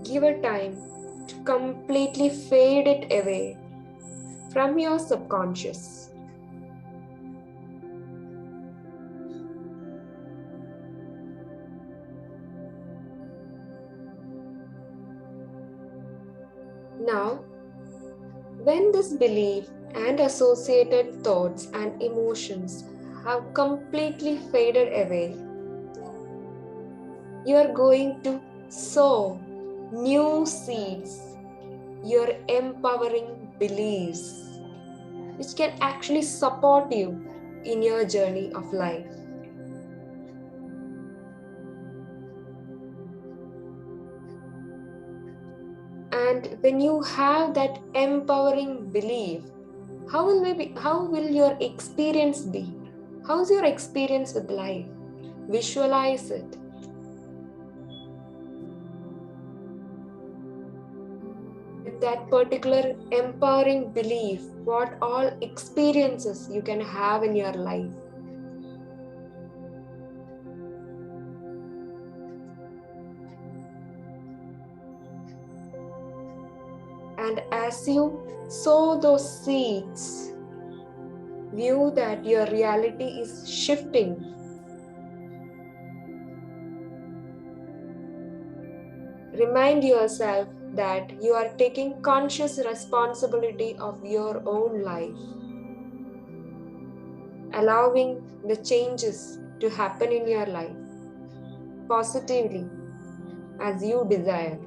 Give a time to completely fade it away from your subconscious. Now, when this belief and associated thoughts and emotions have completely faded away, you are going to sow new seeds, your empowering beliefs, which can actually support you in your journey of life. And when you have that empowering belief, how will your experience be? How's your experience with life? Visualize it. With that particular empowering belief, what all experiences you can have in your life. And as you sow those seeds, view that your reality is shifting. Remind yourself that you are taking conscious responsibility of your own life, allowing the changes to happen in your life positively as you desire.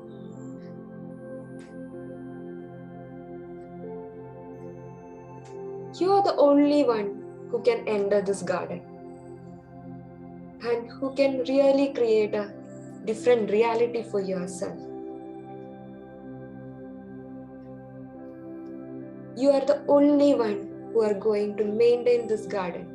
You are the only one who can enter this garden and who can really create a different reality for yourself. You are the only one who are going to maintain this garden.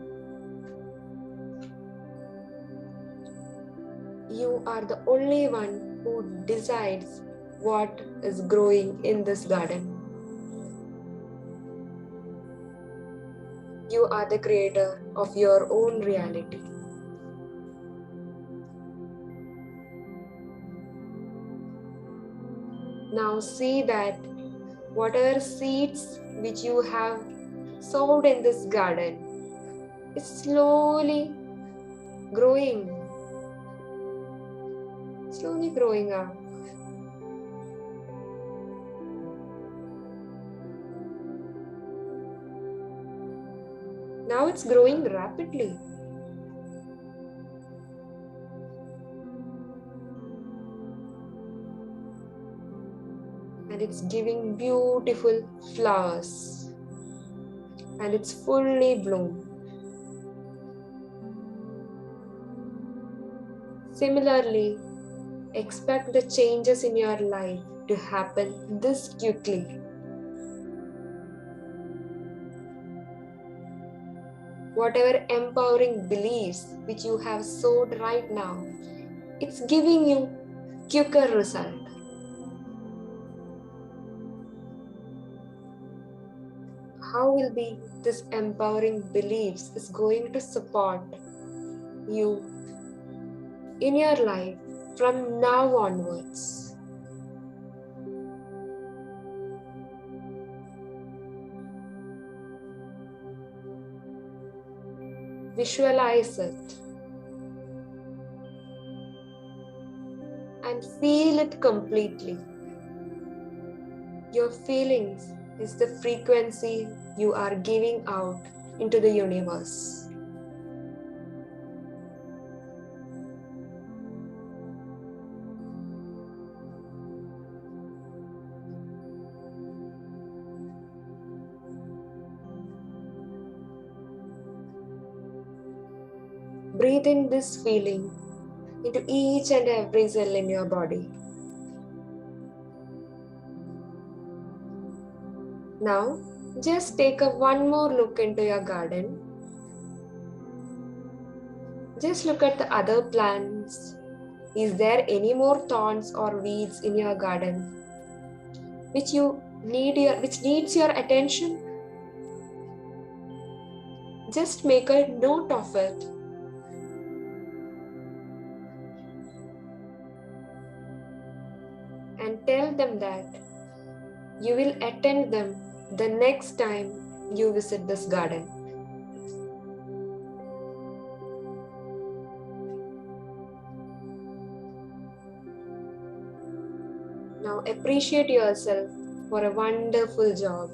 You are the only one who decides what is growing in this garden. You are the creator of your own reality. Now see that whatever seeds which you have sowed in this garden is slowly growing up. Now it's growing rapidly. And it's giving beautiful flowers. And it's fully bloomed. Similarly, expect the changes in your life to happen this quickly. Whatever empowering beliefs which you have sowed right now, it's giving you quicker result. How will be this empowering beliefs is going to support you in your life from now onwards? Visualize it and feel it completely. Your feelings is the frequency you are giving out into the universe. Breathe in this feeling into each and every cell in your body. Now, just take one more look into your garden. Just look at the other plants. Is there any more thorns or weeds in your garden which needs your attention? Just make a note of it. And tell them that you will attend them the next time you visit this garden. Now appreciate yourself for a wonderful job.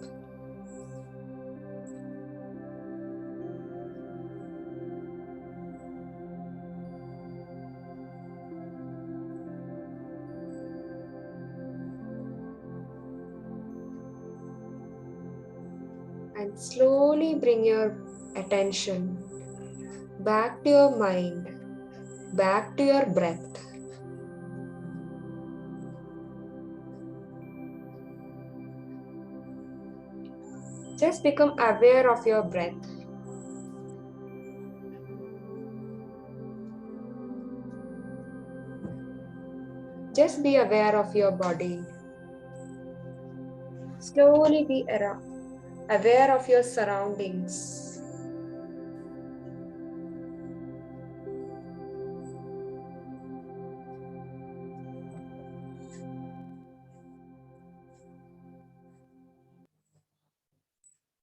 And slowly bring your attention back to your mind, back to your breath. Just become aware of your breath. Just be aware of your body. Slowly be aware of your surroundings.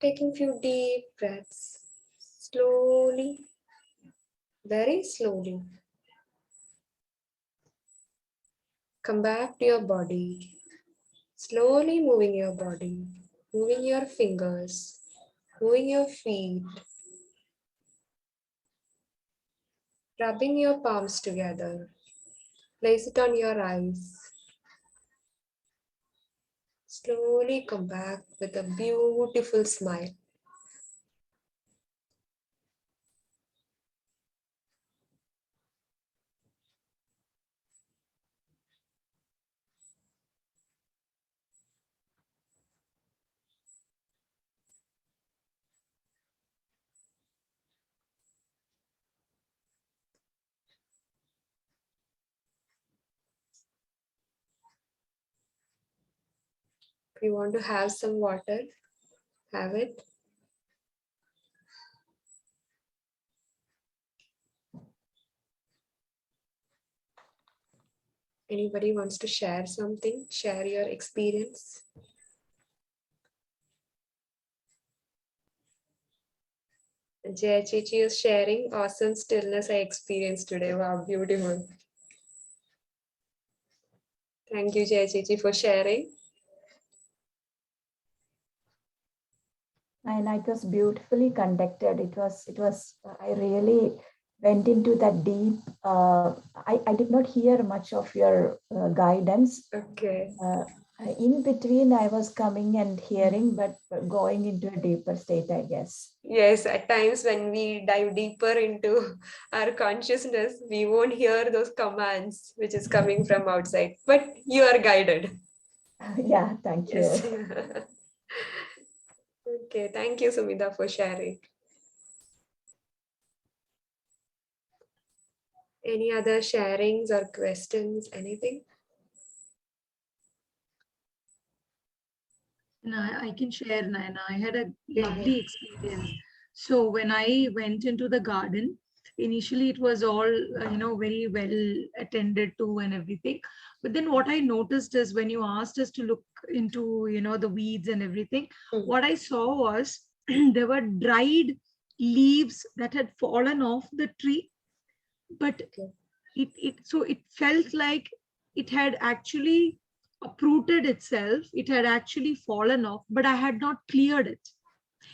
Taking few deep breaths, slowly, very slowly. Come back to your body, slowly moving your body, moving your fingers, moving your feet, rubbing your palms together. Place it on your eyes. Slowly come back with a beautiful smile. If you want to have some water, have it. Anybody wants to share something? Share your experience. Jay Chichi is sharing awesome stillness I experienced today. Wow, beautiful. Thank you, Jay Chichi, for sharing.
And it was beautifully conducted. I really went into that deep. I did not hear much of your guidance.
Okay.
In between, I was coming and hearing, but going into a deeper state, I guess.
Yes, at times when we dive deeper into our consciousness, we won't hear those commands which is coming from outside, but you are guided.
Yeah, thank
Yes.
you.
Okay, thank you, Sumita, for sharing. Any other sharings or questions, anything?
No, I can share, Naina. I had a
Yeah, yeah.
lovely experience. So when I went into the garden, initially it was all, very well attended to and everything. But then what I noticed is when you asked us to look into, the weeds and everything,
Hmm.
what I saw was there were dried leaves that had fallen off the tree, but
Okay.
it felt like it had actually uprooted itself, it had actually fallen off, but I had not cleared it.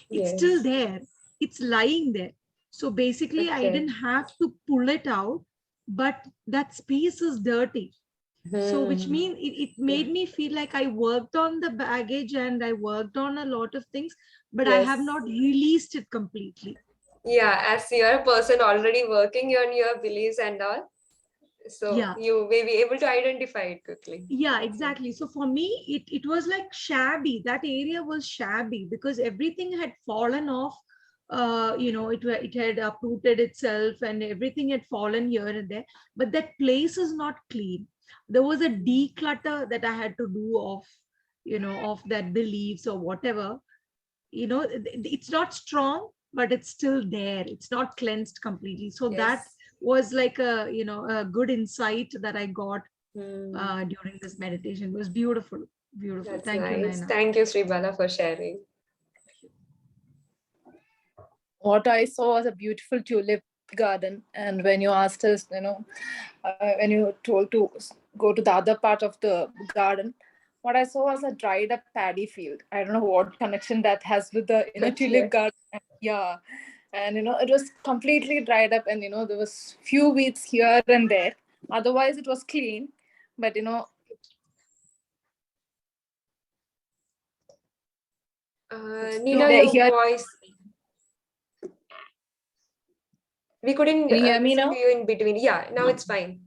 It's still
Yes.
there, it's lying there. So basically I
Okay.
didn't have to pull it out, but that space is dirty. So which
Hmm.
means it
Yeah.
made me feel like I worked on the baggage and I worked on a lot of things, but I have
Yes.
not released it completely.
Yeah, as you're a person already working on your beliefs and all, so
Yeah.
you may be able to identify it quickly.
Yeah,
That's it.
exactly. So for me, it was like shabby. That area was shabby because everything had fallen off. It had uprooted itself and everything had fallen here and there. But that place is not clean. There was a declutter that I had to do of that beliefs or whatever. It's not strong, but it's still there. It's not cleansed completely. So that
Yes.
was like a good insight that I got
Hmm.
during this meditation. It was beautiful. Beautiful.
That's
Thank you,
nice.
Naina.
Thank you, Sribala, for sharing.
What I saw was a beautiful tulip garden. And when you asked us, when you told to go to the other part of the garden, what I saw was a dried up paddy field. I don't know what connection that has with the tulip
Okay.
garden. Yeah, and it was completely dried up, and there was few weeds here and there. Otherwise, it was clean, but
Nina,
there
your
here.
voice, we couldn't
Can you hear me
listen to
now?
you in between. Yeah, now it's fine.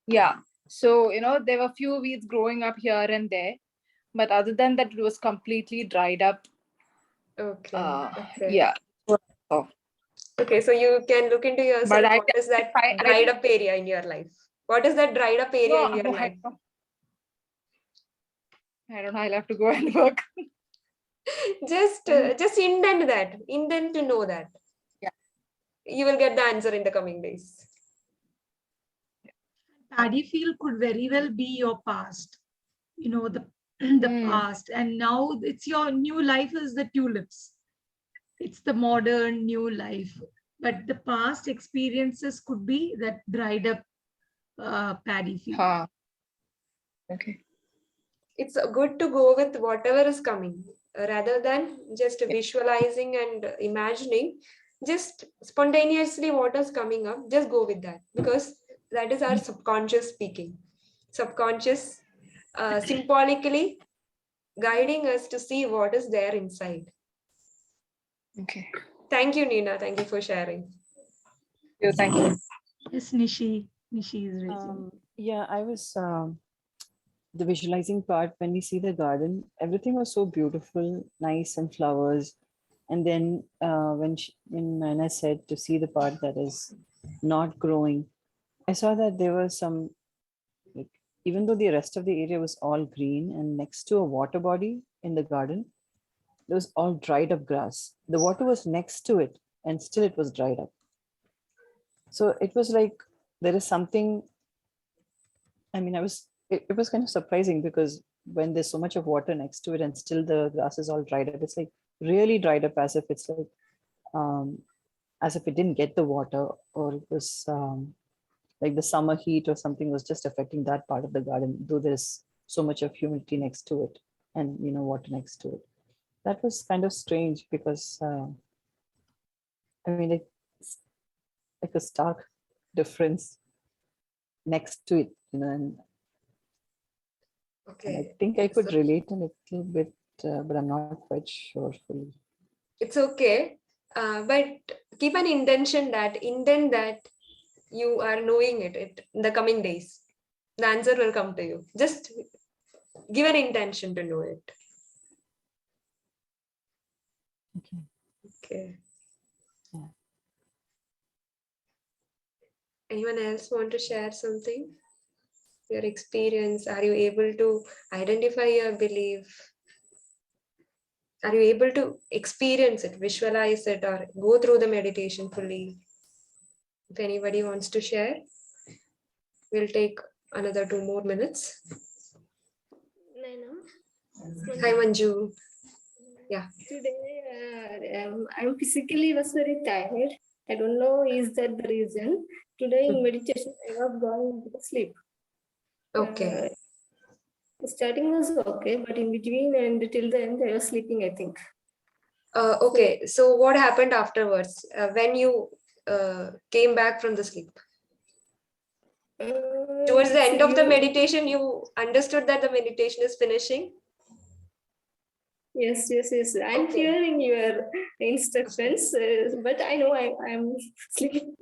Yeah. So, there were few weeds growing up here and there, but other than that, it was completely dried up.
Okay.
Uh,
Okay.
yeah. So,
Okay. So you can look into
but
yourself.
I
What is
definitely
that
find, I
dried
didn't,
up area in your life? What is that dried up area
no,
in your life?
I don't know. I'll have to go and work.
Just indent that. Indent to know that.
Yeah.
You will get the answer in the coming days.
Paddy field could very well be your past. The the
Mm.
past, and now it's your new life is the tulips. It's the modern new life, but the past experiences could be that dried up paddy field.
Huh. Okay.
It's good to go with whatever is coming rather than just
Yeah.
visualizing and imagining. Just spontaneously what is coming up, just go with that because that is our subconscious speaking. Subconscious symbolically guiding us to see what is there inside.
Okay.
Thank you, Nina. Thank you for sharing.
Thank you.
Yes, Nishi is raising.
Yeah, I was the visualizing part when we see the garden, everything was so beautiful, nice, and flowers. And then when Nana said to see the part that is not growing, I saw that there was some, like, even though the rest of the area was all green and next to a water body in the garden, there was all dried up grass. The water was next to it, and still it was dried up. So it was like there is something. I mean, it was kind of surprising because when there's so much of water next to it and still the grass is all dried up, it's like really dried up um, as if it didn't get the water, or it was like the summer heat or something was just affecting that part of the garden, though there's so much of humidity next to it and water next to it. That was kind of strange because I mean, like a stark difference next to it, and And
Okay.
I think I could
So
relate a little bit, but I'm not quite sure fully.
it's okay. But keep an intend that you are knowing it in the coming days. The answer will come to you. Just give an intention to know it.
Okay.
Okay.
Yeah.
Anyone else want to share something? Your experience? Are you able to identify your belief? Are you able to experience it, visualize it, or go through the meditation fully? If anybody wants to share, we'll take another 2 more minutes. Hi, Manju. Yeah.
Today, I'm physically was very tired. I don't know is that the reason. Today in meditation, I was going to sleep.
Okay.
Starting was okay, but in between and till the end, I was sleeping, I think.
Okay. So what happened afterwards when you came back from the sleep? Towards the end of the meditation, you understood that the meditation is finishing?
Yes. I'm
Okay.
hearing your instructions, but I know I'm sleeping.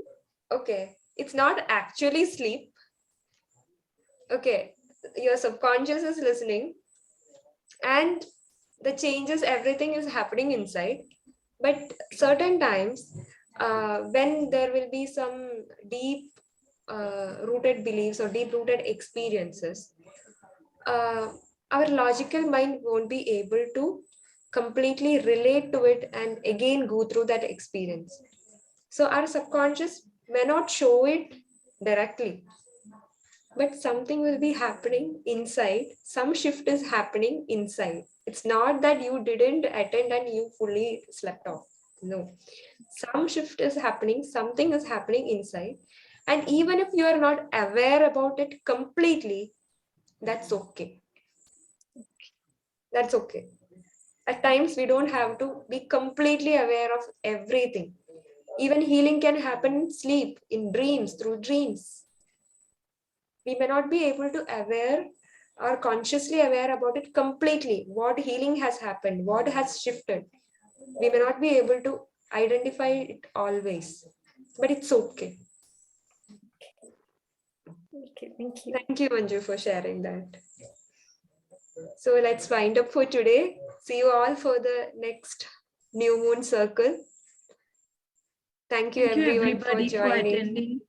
Okay. It's not actually sleep. Okay. Your subconscious is listening and the changes, everything is happening inside. But certain times, when there will be some deep rooted beliefs or deep rooted experiences, our logical mind won't be able to completely relate to it and again go through that experience. So our subconscious may not show it directly, but something will be happening inside. Some shift is happening inside. It's not that you didn't attend and you fully slept off. No, some shift is happening, something is happening inside. And even if you are not aware about it completely, that's okay. That's okay. At times, we don't have to be completely aware of everything. Even healing can happen in sleep, in dreams, through dreams. We may not be able to aware or consciously aware about it completely. What healing has happened, what has shifted. We may not be able to identify it always, but it's okay.
Okay, thank you.
Thank you, Manju, for sharing that. So let's wind up for today. See you all for the next New Moon Circle. Thank you,
Thank you
everyone,
everybody
for
for
joining.
attending.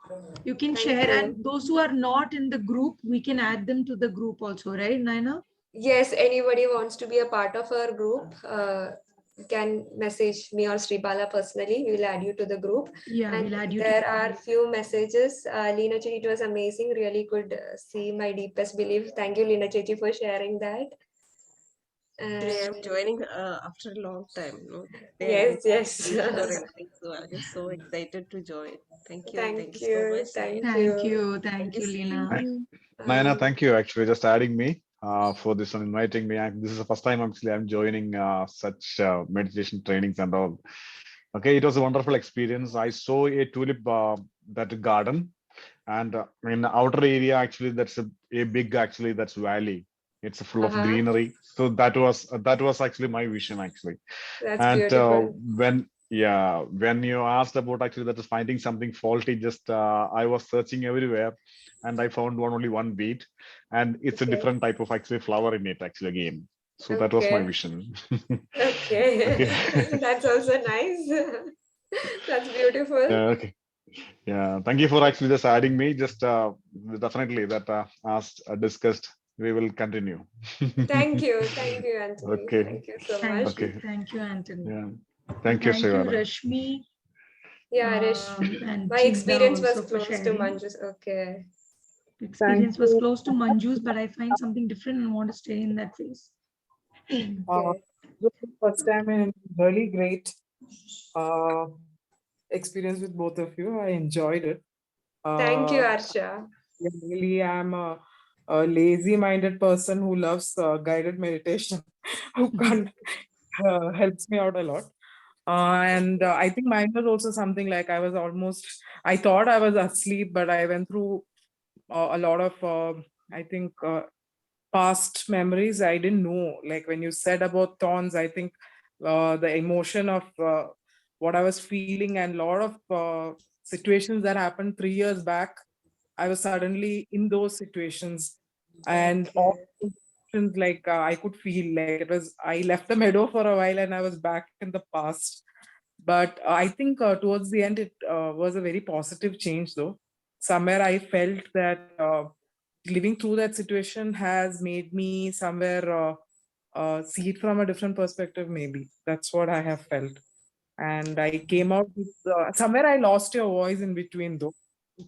You can
Thank
share,
you.
and those who are not in the group, we can add them to the group also, right, Naina?
Yes, anybody wants to be a part of our group, can message me or Sribala personally. We will add you to the group.
Yeah,
And
we'll add you to
there
the
are
group.
few messages. Leena Chechi, it was amazing. Really could see my deepest belief. Thank you, Leena Chechi, for sharing that.
Today I'm joining after a long time. No?
Yes, yes.
Or anything, so I'm just so excited to join. Thank you. Thank you so much.
Thank
Thank
you.
you. Thank you, Lena.
Naina, thank you actually just adding me for this and inviting me. This is the first time actually I'm joining such meditation trainings and all. Okay, it was a wonderful experience. I saw a tulip that garden, and in the outer area actually that's a big actually that's valley. It's full of greenery. So that was actually my vision actually.
That's
And
beautiful.
when you asked about actually that is finding something faulty, just I was searching everywhere, and I found only one beet, and it's a
Okay.
different type of actually flower in it actually again. So that was my
Okay.
vision.
Okay.
Okay.
That's also nice. That's beautiful.
Okay. Yeah. Thank you for actually just adding me. Just definitely that as discussed, we will continue.
Thank you. Thank you, Anthony.
Okay.
Thank you so
Thank
much.
you.
Okay.
Thank you, Anthony.
Yeah. Thank you,
Thank you,
Shivala.
Rashmi.
Yeah, Rish.
And
My
Chinda
experience was
also for
close to
sharing.
Manju's. Okay.
Experience was close to Manju's, but I find something different and want to stay in that phase.
Okay.
This is the first time and really great uh, experience with both of you. I enjoyed it.
Thank you,
Uh,
Arsha.
yeah, really, I'm a lazy-minded person who loves guided meditation, who helps me out a lot. And I think mine was also something like I thought I was asleep, but I went through a lot of, I think, past memories. I didn't know. Like when you said about thorns, I think the emotion of what I was feeling and a lot of situations that happened 3 years back, I was suddenly in those situations, and all those emotions, like I could feel like it was. I left the meadow for a while, and I was back in the past. But I think towards the end, it was a very positive change, though. Somewhere I felt that living through that situation has made me somewhere see it from a different perspective, maybe. That's what I have felt. And I came out with somewhere I lost your voice in between, though.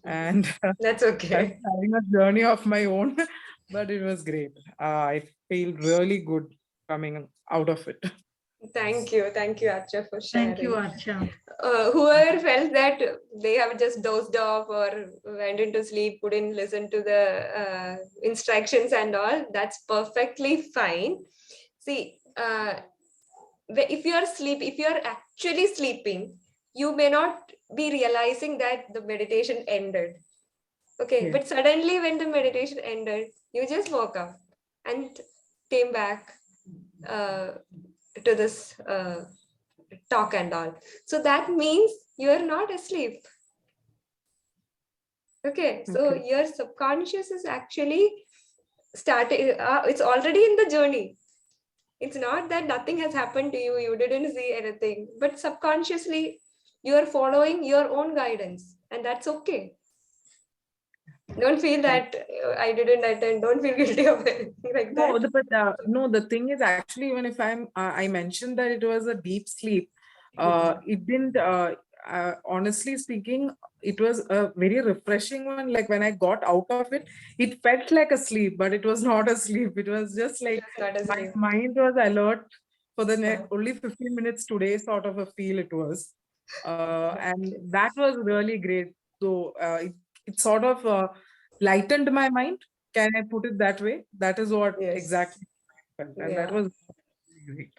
And
That's
I
okay.
was having a journey of my own, but it was great. I feel really good coming out of it.
Thank you, Archa, for
Thank you,
sharing.
Archa.
Whoever felt that they have just dozed off or went into sleep, couldn't listen to the instructions and all, that's perfectly fine. See, if you're actually sleeping, you may not be realizing that the meditation ended. Okay,
Yeah.
but suddenly when the meditation ended, you just woke up and came back to this talk and all. So that means you are not asleep. Okay, so
Okay.
your subconscious is actually starting, it's already in the journey. It's not that nothing has happened to you, you didn't see anything, but subconsciously you are following your own guidance, and that's okay. Don't feel that I didn't attend, don't feel guilty of anything like
No,
that.
but no, the thing is actually, even if I mentioned that it was a deep sleep, it didn't, honestly speaking, it was a very refreshing one. Like when I got out of it, it felt like a sleep, but it was not a sleep. It was just like
Just not a
my
sleep.
mind was alert for the
Yeah.
only 15 minutes today, sort of a feel it was. And
Okay.
that was really great. So it sort of lightened my mind. Can I put it that way? That is what
Yes.
exactly I felt, and that
Yeah,
was great.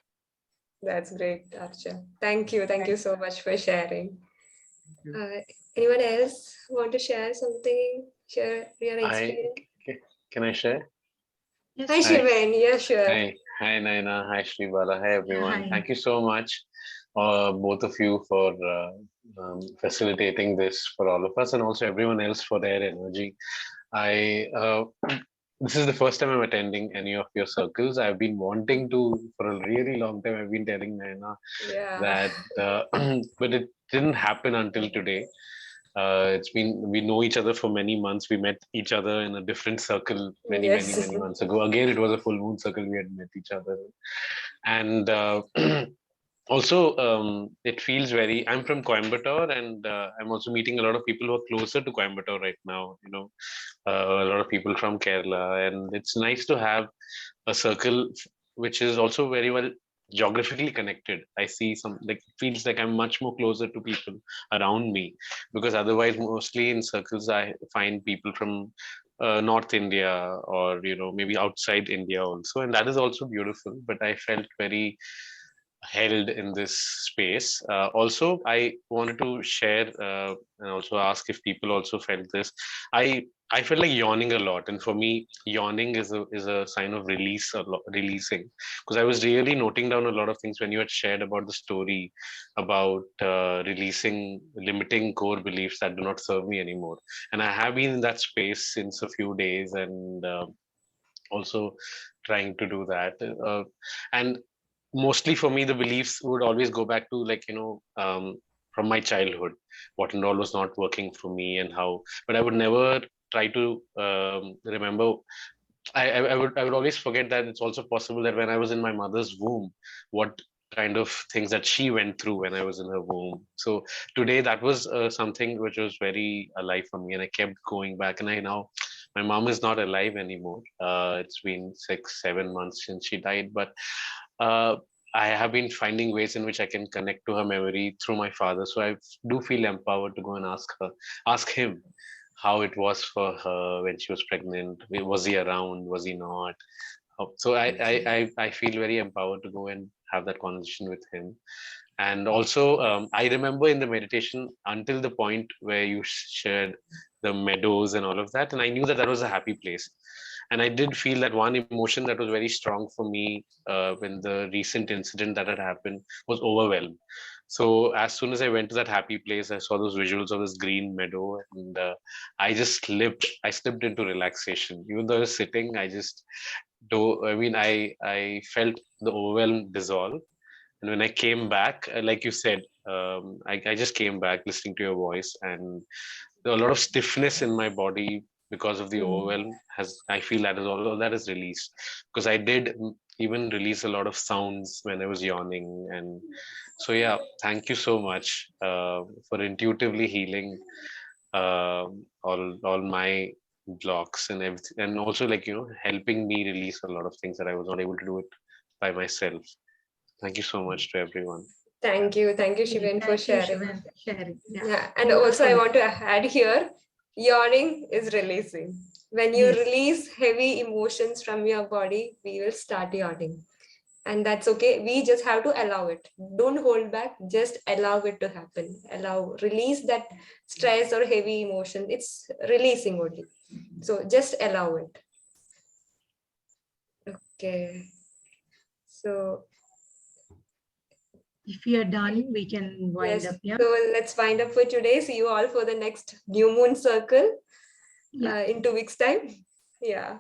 that's great, Archa. Thank you. Thank you so much for sharing.
you.
Anyone else want to share something? Share your experience?
Can I share?
Yes.
Hi, Shivan. Yeah, sure.
Hi Naina, hi Shribala, hi everyone.
Hi.
Thank you so much, both of you, for facilitating this for all of us, and also everyone else for their energy. I This is the first time I'm attending any of your circles. I've been wanting to for a really long time. I've been telling Naina
Yeah.
that, but it didn't happen until today. It's been, we know each other for many months. We met each other in a different circle many
Yes.
months ago. Again, it was a full moon circle we had met each other, and also it feels very. I'm from Coimbatore, and I'm also meeting a lot of people who are closer to Coimbatore right now. You know, a lot of people from Kerala, and it's nice to have a circle which is also very well geographically connected. I see some, like, feels like I'm much more closer to people around me, because otherwise mostly in circles I find people from North India, or maybe outside India also, and that is also beautiful, but I felt very held in this space. Also, I wanted to share and also ask if people also felt this. I felt like yawning a lot, and for me, yawning is a sign of release, releasing. Because I was really noting down a lot of things when you had shared about the story about releasing limiting core beliefs that do not serve me anymore, and I have been in that space since a few days, and also trying to do that. And mostly for me, the beliefs would always go back to, like, from my childhood, what and all was not working for me, and how, but I would never try to remember. I would always forget that it's also possible that when I was in my mother's womb, what kind of things that she went through when I was in her womb. So today that was something which was very alive for me, and I kept going back. And I now, my mom is not alive anymore. It's been 6-7 months since she died, but uh, I have been finding ways in which I can connect to her memory through my father. So I do feel empowered to go and ask him how it was for her when she was pregnant. Was he around? Was he not? So I feel very empowered to go and have that conversation with him. And also, I remember in the meditation until the point where you shared the meadows and all of that, and I knew that that was a happy place. And I did feel that one emotion that was very strong for me when the recent incident that had happened was overwhelm. So as soon as I went to that happy place, I saw those visuals of this green meadow, and I slipped into relaxation. Even though I was sitting, I felt the overwhelm dissolve. And when I came back, like you said, I just came back listening to your voice, and there was a lot of stiffness in my body because of the overwhelm. I feel that is all that is released, because I did even release a lot of sounds when I was yawning. And so yeah, thank you so much for intuitively healing all my blocks and everything, and also helping me release a lot of things that I was not able to do it by myself. Thank you so much to everyone.
Thank you, Shivan, for sharing.
Shivan, for sharing.
Yeah, and also I want to add here, yawning is releasing. When you release heavy emotions from your body, we will start yawning. And that's okay. We just have to allow it. Don't hold back, just allow it to happen. Release that stress or heavy emotion. It's releasing only. So just allow it. Okay. So
if we are done, we can wind up. Yeah.
So let's wind up for today. See you all for the next new moon circle in 2 weeks' time. Yeah.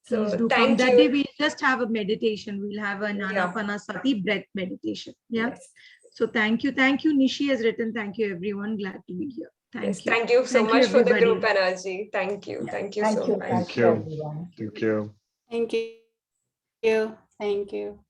So
from that day, we'll just have a meditation. We'll have an Anapanasati breath meditation. Yeah. Yes. So thank you. Thank you. Nishi has written, thank you, everyone. Glad to be here. Thank you.
Thank you so much for the group energy. Thank you. Thank you so much.
Thank you. Thank you.
Thank you. Thank you.